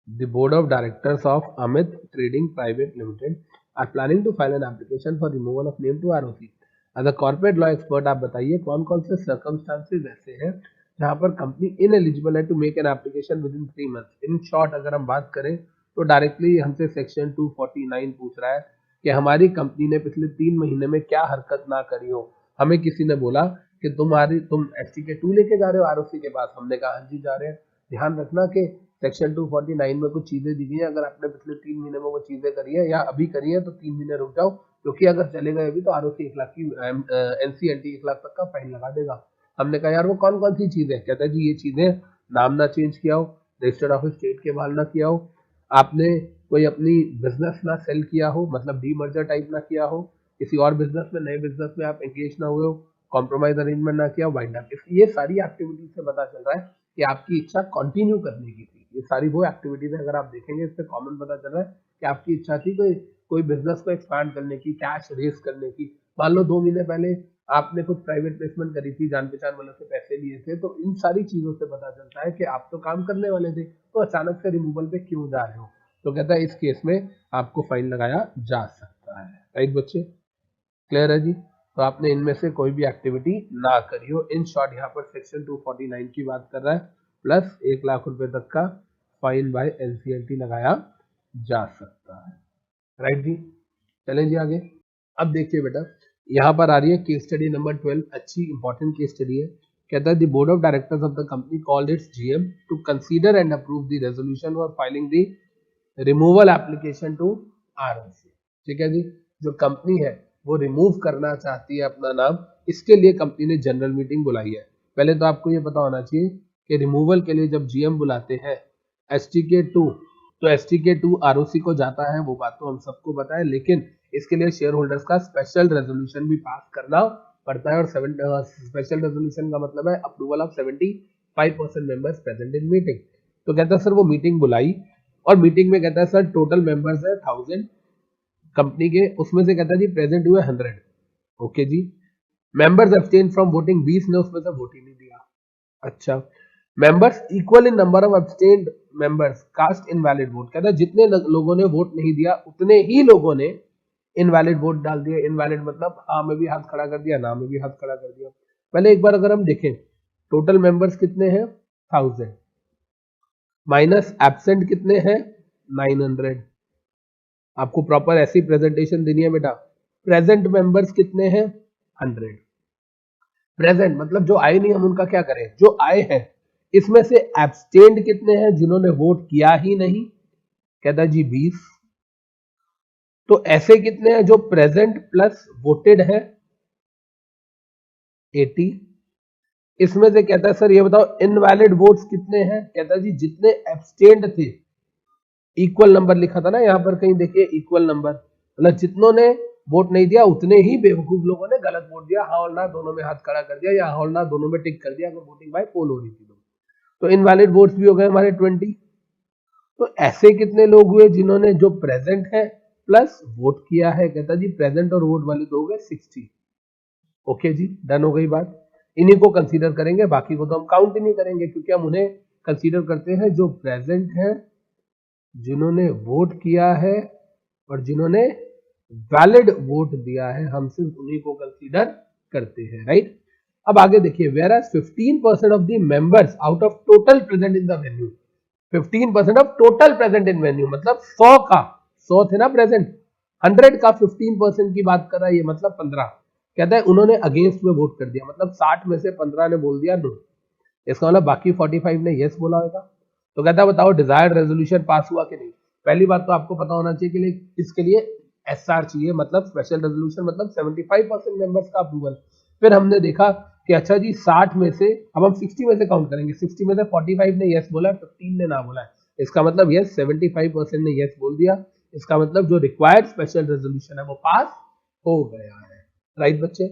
The board of directors of Amit Trading Private Limited are planning to file an application for removal of name to ROC. As a corporate law expert, आप बताइए कौन कौन से circumstances ऐसे हैं जहां पर company ineligible है to make an application within 3 months. In short अगर हम बात करें तो डायरेक्टली हमसे सेक्शन 249 पूछ रहा है कि हमारी कंपनी ने पिछले 3 महीने में क्या हरकत ना करी हो. हमें किसी ने बोला कि तुम STK 2 लेके जा रहे हो ROC के पास. हमने कहा हाँ जी जा रहे हैं. ध्यान रखना कि सेक्शन 249 में कुछ चीजें दी गई है. अगर आपने पिछले 3 महीने में वो चीजें करी है या अभी करी है तो 3 महीने रुक जाओ, क्योंकि अगर चले गए अभी तो ROC 1 लाख की NCLT 1 लाख तक का फाइन लगा देगा. हमने कहा यार वो कौन कौन सी चीजें. कहता है जी ये चीजें, नाम ना चेंज किया हो, रजिस्टर्ड ऑफिस स्टेट के बाहर ना किया हो, आपने कोई अपनी बिजनेस ना सेल किया हो, मतलब डीमर्जर टाइप ना किया हो, किसी और बिजनेस में नए बिजनेस में आप एंगेज ना हुए हो, कॉम्प्रोमाइज अरेंजमेंट ना किया हो, वाइंड अप. ये सारी एक्टिविटीज से पता चल रहा है कि आपकी इच्छा कंटिन्यू करने की थी. ये सारी वो एक्टिविटीज है, अगर आप देखेंगे इससे कॉमन पता चल रहा है कि आपकी इच्छा थी कोई बिजनेस को एक्सपांड करने की, कैश रेस करने की. मान लो 2 महीने पहले आपने कुछ प्राइवेट प्लेसमेंट करी थी, जान पहचान वालों से पैसे लिए थे, तो इन सारी चीजों से पता चलता है कि आप तो काम करने वाले थे, तो अचानक से रिमूवल पे क्यों जा रहे हो. तो कहता है इस केस में आपको फाइन लगाया जा सकता है. राइट बच्चे, क्लियर है जी. तो आपने इनमें से कोई भी एक्टिविटी ना करी हो. इन शॉर्ट यहाँ पर सेक्शन 249 की बात कर रहा है, प्लस 1 लाख रुपए तक का फाइन बाय NCLT लगाया जा सकता है. राइट जी, चलें जी आगे. अब देखिए बेटा, यहाँ पर आ रही है केस स्टडी नंबर 12. अच्छी इंपॉर्टेंट केस स्टडी है. कहता है the board of directors of the company called its GM to consider and approve the resolution for filing the removal application to ROC. ठीक है जी, जो कंपनी है वो रिमूव करना चाहती है अपना नाम, इसके लिए कंपनी ने जनरल मीटिंग बुलाई है. पहले तो आपको ये पता होना चाहिए कि रिमूवल के लिए जब GM बुलाते हैं STK 2, तो STK 2 ROC को जाता है, वो बात तो हम सबको पता है. लेकिन इसके लिए शेयर होल्डर्स का स्पेशल रेजोल्यूशन भी पास करना पड़ता है, और स्पेशल रेजोल्यूशन का मतलब है approval of 75% members present in meeting. तो कहता है सर वो मीटिंग बुलाई, और मीटिंग में कहता है सर टोटल मेंबर्स है 1000 कंपनी के, उसमें से कहता है जी प्रेजेंट हुए 100. ओके जी. मेंबर्स अब्सटेन फ्रॉम वोटिंग, 20 ने उसमें से वोट ही नहीं दिया. अच्छा. Members equal in number of abstained members cast invalid vote. कहता है जितने लोगों ने वोट नहीं दिया उतने ही लोगों ने इनवैलिड वोट डाल दिया. इनवैलिड मतलब हाँ में भी हाथ खड़ा कर दिया, ना में भी हाथ खड़ा कर दिया. पहले एक बार अगर हम देखें टोटल मेंबर्स कितने हैं 1000 माइनस एब्सेंट कितने हैं 900. आपको प्रॉपर ऐसी प्रेजेंटेशन देनी है बेटा. प्रेजेंट मेंबर्स कितने हैं 100. प्रेजेंट मतलब जो आए नहीं हम उनका क्या करें, जो आए हैं इसमें से एब्सटेन्ड कितने हैं, जिन्होंने वोट किया ही नहीं, कहता जी 20. तो ऐसे कितने हैं जो प्रेजेंट प्लस वोटेड है 80. इसमें से कहता है सर ये बताओ इनवैलिड वोट्स कितने हैं, कहता जी जितने एब्सटेन्ड थे, इक्वल नंबर लिखा था ना यहाँ पर कहीं, देखिए इक्वल नंबर, मतलब जितनों ने वोट नहीं दिया उतने ही बेवकूफ लोगों ने गलत वोट दिया, हाँ और ना दोनों में हाथ खड़ा कर दिया, या हाँ और ना दोनों में टिक कर दिया अगर वोटिंग बाय पोल हो रही थी. तो इनवैलिड वोट्स भी हो गए हमारे 20. तो ऐसे कितने लोग हुए जिन्होंने जो प्रेजेंट है प्लस वोट किया है, कहता जी प्रेजेंट और वोट वाले तो हो गए 60. ओके जी, डन हो गई बात. इन्हीं को कंसीडर करेंगे, बाकी को तो हम काउंट ही नहीं करेंगे, क्योंकि हम उन्हें कंसीडर करते हैं जो प्रेजेंट है, जिन्होंने वोट किया है और जिन्होंने वैलिड वोट दिया है, हम सिर्फ उन्हीं को कंसीडर करते हैं. राइट. अब आगे देखिए, whereas 15% of the members out of total present in the venue, 15% of total present in venue मतलब 100 का, 100 थे ना प्रेजेंट, 100 का 15% की बात कर रहा है, ये मतलब 15. कहता है उन्होंने अगेंस्ट में वोट कर दिया, मतलब 60 में से 15 ने बोल दिया नो. इसका मतलब बाकी 45 ने यस बोला होगा. तो कहता है बताओ डिजायर्ड रेजोल्यूशन पास हुआ कि नहीं. पहली बात तो आपको पता होना चाहिए कि इसके लिए SR चाहिए, मतलब स्पेशल रेजोल्यूशन, मतलब 75% मेंबर्स का अप्रूवल. फिर हमने देखा कि अच्छा जी 60 में से, अब हम 60 में से काउंट करेंगे, 60 में से 45 ने यस बोला, 15 ने ना बोला है. इसका मतलब यस 75% ने यस बोल दिया. इसका मतलब जो रिक्वायर्ड स्पेशल रेजोल्यूशन है वो पास हो गया है. राइट बच्चे,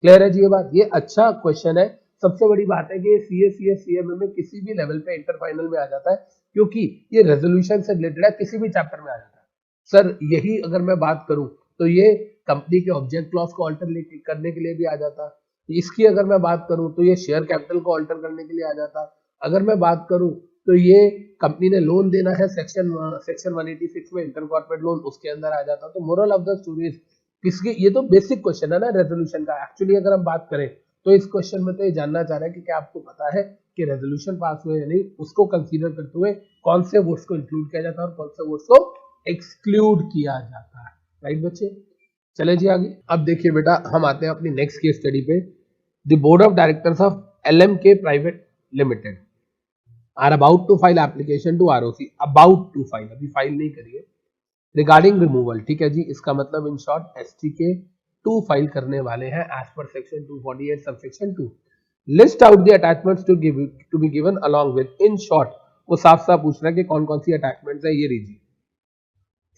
क्लियर है जी ये बात. ये अच्छा क्वेश्चन है. सबसे बड़ी बात है कि CA CS CMA में किसी भी लेवल पे इंटर फाइनल में आ जाता है, क्योंकि ये रेजोल्यूशन से रिलेटेड है, किसी भी चैप्टर में आ जाता है. सर यही अगर मैं बात करूं तो ये कंपनी के ऑब्जेक्ट क्लॉज को ऑल्टर करने के लिए भी आ जाता. इसकी अगर मैं बात करूं तो ये शेयर कैपिटल को ऑल्टर करने के लिए आ जाता. अगर मैं बात करूं तो ये कंपनी ने लोन देना है सेक्शन 186 में इंटर कॉर्पोरेट लोन, उसके अंदर आ जाता। तो moral of the story is किसकी, ये तो बेसिक क्वेश्चन है ना रेजोल्यूशन का। एक्चुअली अगर हम बात करें तो इस क्वेश्चन में तो ये जानना चाह रहा है कि क्या आपको पता है कि रेजोल्यूशन पास हुए या नहीं, उसको कंसीडर करते हुए कौन से वोट्स को इंक्लूड किया जाता है और कौन से वोट्स को एक्सक्लूड किया जाता है। राइट बच्चे, चले जी आगे। अब देखिए बेटा, हम आते हैं अपनी नेक्स्ट केस स्टडी पे। The board of directors of LMK private limited are about to file application to ROC, about to file, अभी फाइल नहीं करिए, रिगार्डिंग रिमूवल। ठीक है जी, इसका मतलब इन शॉर्ट STK 2 फाइल करने वाले हैं as per section 248 subsection 2। List out the attachments to be given along with. In short वो साफ साफ पूछ रहा है कि कौन कौन सी अटैचमेंट्स है, ये लीजिए।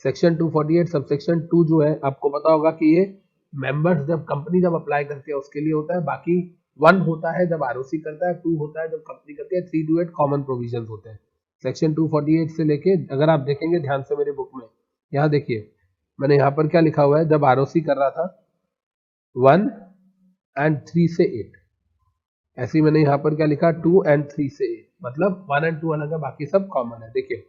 सेक्शन 248 सबसेक्शन 2 जो है आपको पता होगा कि ये मेंबर्स जब कंपनी जब अप्लाई करती है उसके लिए होता है, बाकी 1 होता है जब ROC करता है, 2 होता है जब कंपनी करती है, 3 to 8 कॉमन प्रोविजंस होते हैं सेक्शन 248 से लेके। अगर आप देखेंगे ध्यान से मेरे बुक में, यहाँ देखिए मैंने यहाँ पर क्या लिखा हुआ है, जब ROC कर रहा था 1 and 3 से 8, ऐसे ही मैंने यहाँ पर क्या लिखा 2 and 3 से 8, मतलब 1 and 2 अलग है, बाकी सब कॉमन है। देखिए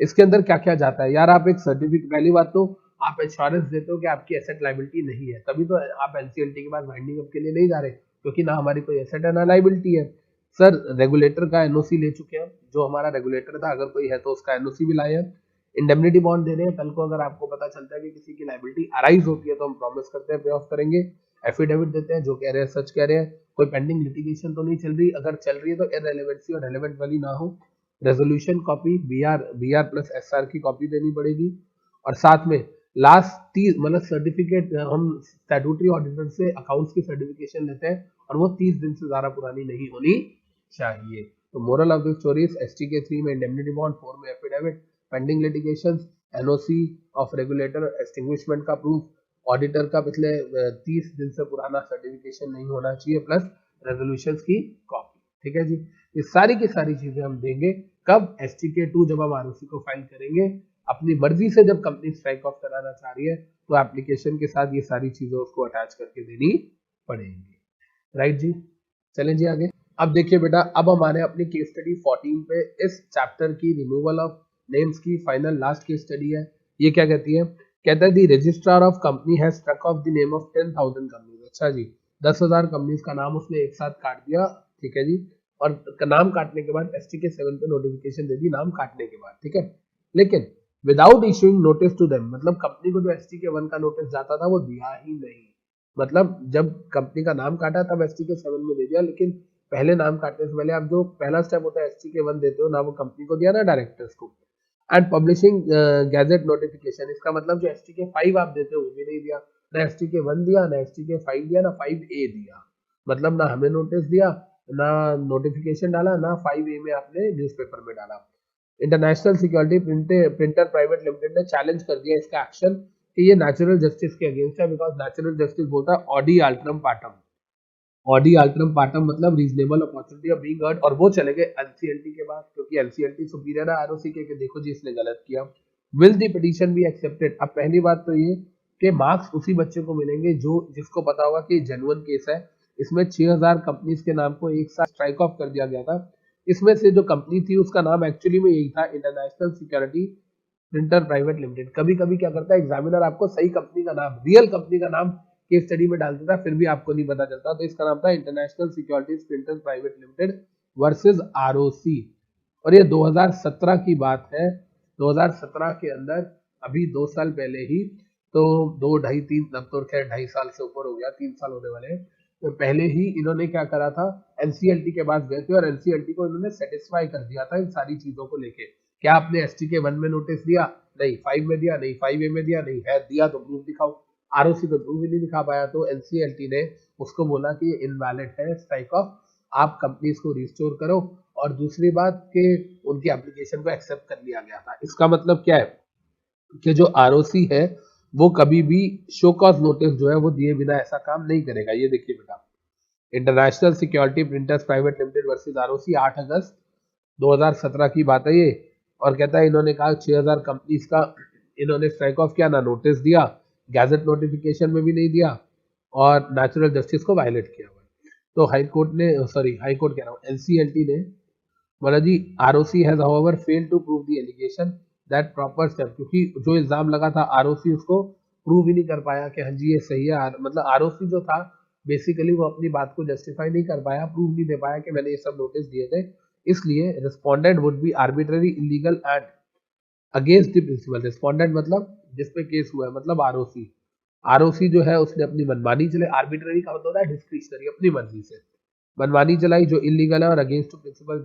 इसके अंदर क्या क्या जाता है यार, आप एक सर्टिफिकेट, पहली बात तो आप एश्योरेंस देते हो कि आपकी एसेट लाइबिलिटी नहीं है, तभी तो आप NCLT के बाद वाइंडिंग अप के लिए नहीं जा रहे, क्योंकि ना हमारी कोई एसेट है ना लाइबिलिटी है। सर रेगुलेटर का NOC ले चुके हैं, जो हमारा रेगुलेटर था, अगर कोई है तो उसका NOC भी लाए हैं। इंडेमनिटी बॉन्ड दे रहे हैं, कल को अगर आपको पता चलता है कि किसी की लाइबिलिटी अराइज होती है तो हम प्रॉमिस करते हैं पे ऑफ करेंगे। एफिडेविट देते हैं, जो कह रहे हैं सच कह रहे हैं, कोई पेंडिंग लिटिगेशन तो नहीं चल रही, अगर चल रही है तो इररेलेवेंसी और रेलेवेंट वाली ना हो। Resolution copy BR plus SR की कॉपी देनी पड़ेगी, और साथ में लास्ट 30 मतलब सर्टिफिकेट, हम स्टैट्यूटरी ऑडिटर से अकाउंट्स की सर्टिफिकेशन लेते हैं और वो 30 दिन से ज्यादा पुरानी नहीं होनी चाहिए। तो moral of the story is STK 3 में इंडेमनिटी बॉन्ड, 4 में affidavit, pending litigations, NOC of regulator, extinguishment का प्रूफ, ऑडिटर का पिछले 30 दिन से पुराना सर्टिफिकेशन नहीं होना चाहिए, प्लस रेजोल्यूशंस की कॉपी। ठीक है जी, ये सारी की सारी चीजें हम देंगे कब, STK 2 जब हम ROC को फाइल करेंगे। अपनी मर्जी से जब कंपनी स्ट्राइक ऑफ कराना चाह रही है तो एप्लीकेशन के साथ ये सारी चीजें उसको अटैच करके देनी पड़ेगी। राइट जी, चलें जी आगे। अब देखिए बेटा, अब हमारे अपनी केस स्टडी 14 पे इस चैप्टर की रिमूवल ऑफ नेम्स की फाइनल लास्ट केस स्टडी है। ये क्या कहती है, कहता है the registrar of company has struck off the name of 10,000 companies. अच्छा जी, 10,000 कंपनीज का नाम उसने एक साथ काट दिया। ठीक है जी, और नाम काटने के बाद STK 7 पे नोटिफिकेशन दे दी नाम काटने के बाद। ठीक है, लेकिन without issuing notice to them, मतलब कंपनी को जो STK 1 का नोटिस जाता था वो दिया ही नहीं। मतलब जब कंपनी का नाम काटा तब STK 7 में दे दिया, लेकिन पहले नाम काटने से पहले आप जो पहला स्टेप होता है STK 1 देते हो ना, वो कंपनी को दिया ना डायरेक्टर्स को। एंड पब्लिशिंग गैजेट नोटिफिकेशन, इसका मतलब जो STK 5 आप देते हो वो भी नहीं दिया, ना STK 1 दिया, ना STK 5 दिया, ना 5A दिया, मतलब ना हमें नोटिस दिया, ना नोटिफिकेशन डाला, ना 5A में आपने न्यूज़पेपर में डाला। International security printer private limited ने चैलेंज कर दिया इसका एक्शन कि ये नेचुरल जस्टिस के अगेंस्ट है, बिकॉज नेचुरल जस्टिस बोलता है ऑडी अल्टरम पार्टम, ऑडी अल्टरम पार्टम मतलब reasonable opportunity of being heard, और वो चले गए NCLT के बाद, क्योंकि NCLT सुपीरियर है ROC के, देखो जी इसने गलत किया। Will the petition be accepted, अब पहली बात तो ये कि मार्क्स उसी बच्चे को मिलेंगे जो जिसको पता होगा कि जेन्युइन केस है। इसमें 6000 कंपनीज के नाम को एक साथ स्ट्राइक ऑफ कर दिया गया था। इसमें से जो कंपनी थी उसका नाम एक्चुअली में यही था, international security printer private limited. कभी कभी क्या करता है एग्जामिनर, आपको सही कंपनी का नाम, रियल कंपनी का नाम केस स्टडी में डाल देता है, फिर भी आपको नहीं पता चलता। तो इसका नाम था international securities printer private limited versus ROC, और ये 2017 की बात है। 2017 के अंदर, अभी 2 साल पहले ही, तो 2 ढाई 3, अब तो खैर 2.5 साल से ऊपर हो गया, 3 साल होने वाले हैं, तो पहले ही इन्होंने क्या करा था, NCLT के पास गए थे और NCLT को इन्होंने सेटिस्फाई कर दिया था इन सारी चीजों को लेके। क्या आपने STK 1 में नोटिस दिया? नहीं। 5 में दिया? नहीं। 5A में दिया? नहीं। है दिया तो प्रूफ दिखाओ। ROC पे प्रूफ ही नहीं दिखा पाया, तो NCLT ने उसको बोला कि ये इनवैलिड है स्ट्राइक ऑफ, आप कंपनीज को रिस्टोर करो। और दूसरी बात कि उनकी एप्लीकेशन को एक्सेप्ट कर लिया गया था। इसका मतलब क्या है कि जो ROC है वो कभी भी शो कॉज नोटिस जो है वो दिए बिना ऐसा काम नहीं करेगा। ये देखिए बेटा, international security printers private limited versus ROC 8 अगस्त 2017 की बात है ये, और कहता है इन्होंने कहा 6000 कंपनीज का इन्होंने स्ट्राइक ऑफ किया, ना नोटिस दिया, गैजेट नोटिफिकेशन में भी नहीं दिया, और नेचुरल जस्टिस को वायलेट किया हुआ। तो हाई कोर्ट ने, सॉरी हाई कोर्ट कह रहा हूँ, NCLT ने बोला जी ROC has however failed to prove the allegation that proper step, क्योंकि जो इल्जाम लगा था आरओसी उसको प्रूव ही नहीं कर पाया कि हाँ जी ये सही है। मतलब आरओसी जो था बेसिकली वो अपनी बात को जस्टिफाई नहीं कर पाया, प्रूव नहीं दे पाया कि मैंने ये सब नोटिस दिए थे, इसलिए respondent would be arbitrary illegal and against the principle. Respondent मतलब जिसपे केस हुआ है, मतलब आरओसी। आरओसी जो है उसने अपनी मनमानी चले, आर्बिट्ररी का मतलब होता है डिस्क्रिशनरी, अपनी मर्जी से मनमानी चलाई जो इलीगल है और against to principle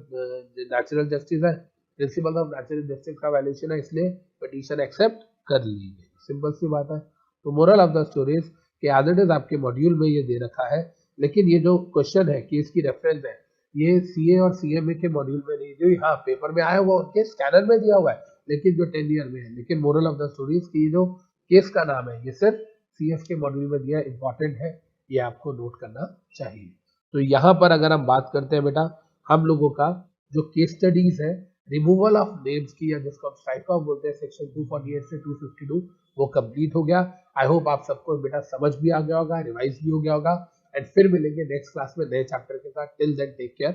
natural justice है, प्रिंसिपल ऑफ नेचुरल जस्टिस का वायलेशन है, इसलिए पिटीशन एक्सेप्ट कर ली गई। सिंपल सी बात है। तो मोरल ऑफ द स्टोरीज के एज इट इज आपके मॉड्यूल में ये दे रखा है, लेकिन ये जो क्वेश्चन है केस की रेफरेंस है ये सीए और सीएमए के मॉड्यूल में नहीं दी, हाँ पेपर में आया हुआ उनके स्कैनर में दिया हुआ है, लेकिन जो 10 ईयर में है। लेकिन मोरल ऑफ द स्टोरीज की जो केस का नाम है ये सिर्फ सीएफ के मॉड्यूल में दिया, इंपॉर्टेंट है, ये आपको नोट करना चाहिए। तो यहाँ पर अगर हम बात करते हैं बेटा हम लोगों का जो केस स्टडीज है रिमूवल ऑफ नेम्स की, या जिसको हम स्ट्राइक ऑफ बोलते हैं सेक्शन 248 से 252, वो कंप्लीट हो गया। आई होप आप सबको बेटा समझ भी आ गया होगा, रिवाइज भी हो गया होगा, एंड फिर मिलेंगे नेक्स्ट क्लास में नए चैप्टर के साथ। Till then take care.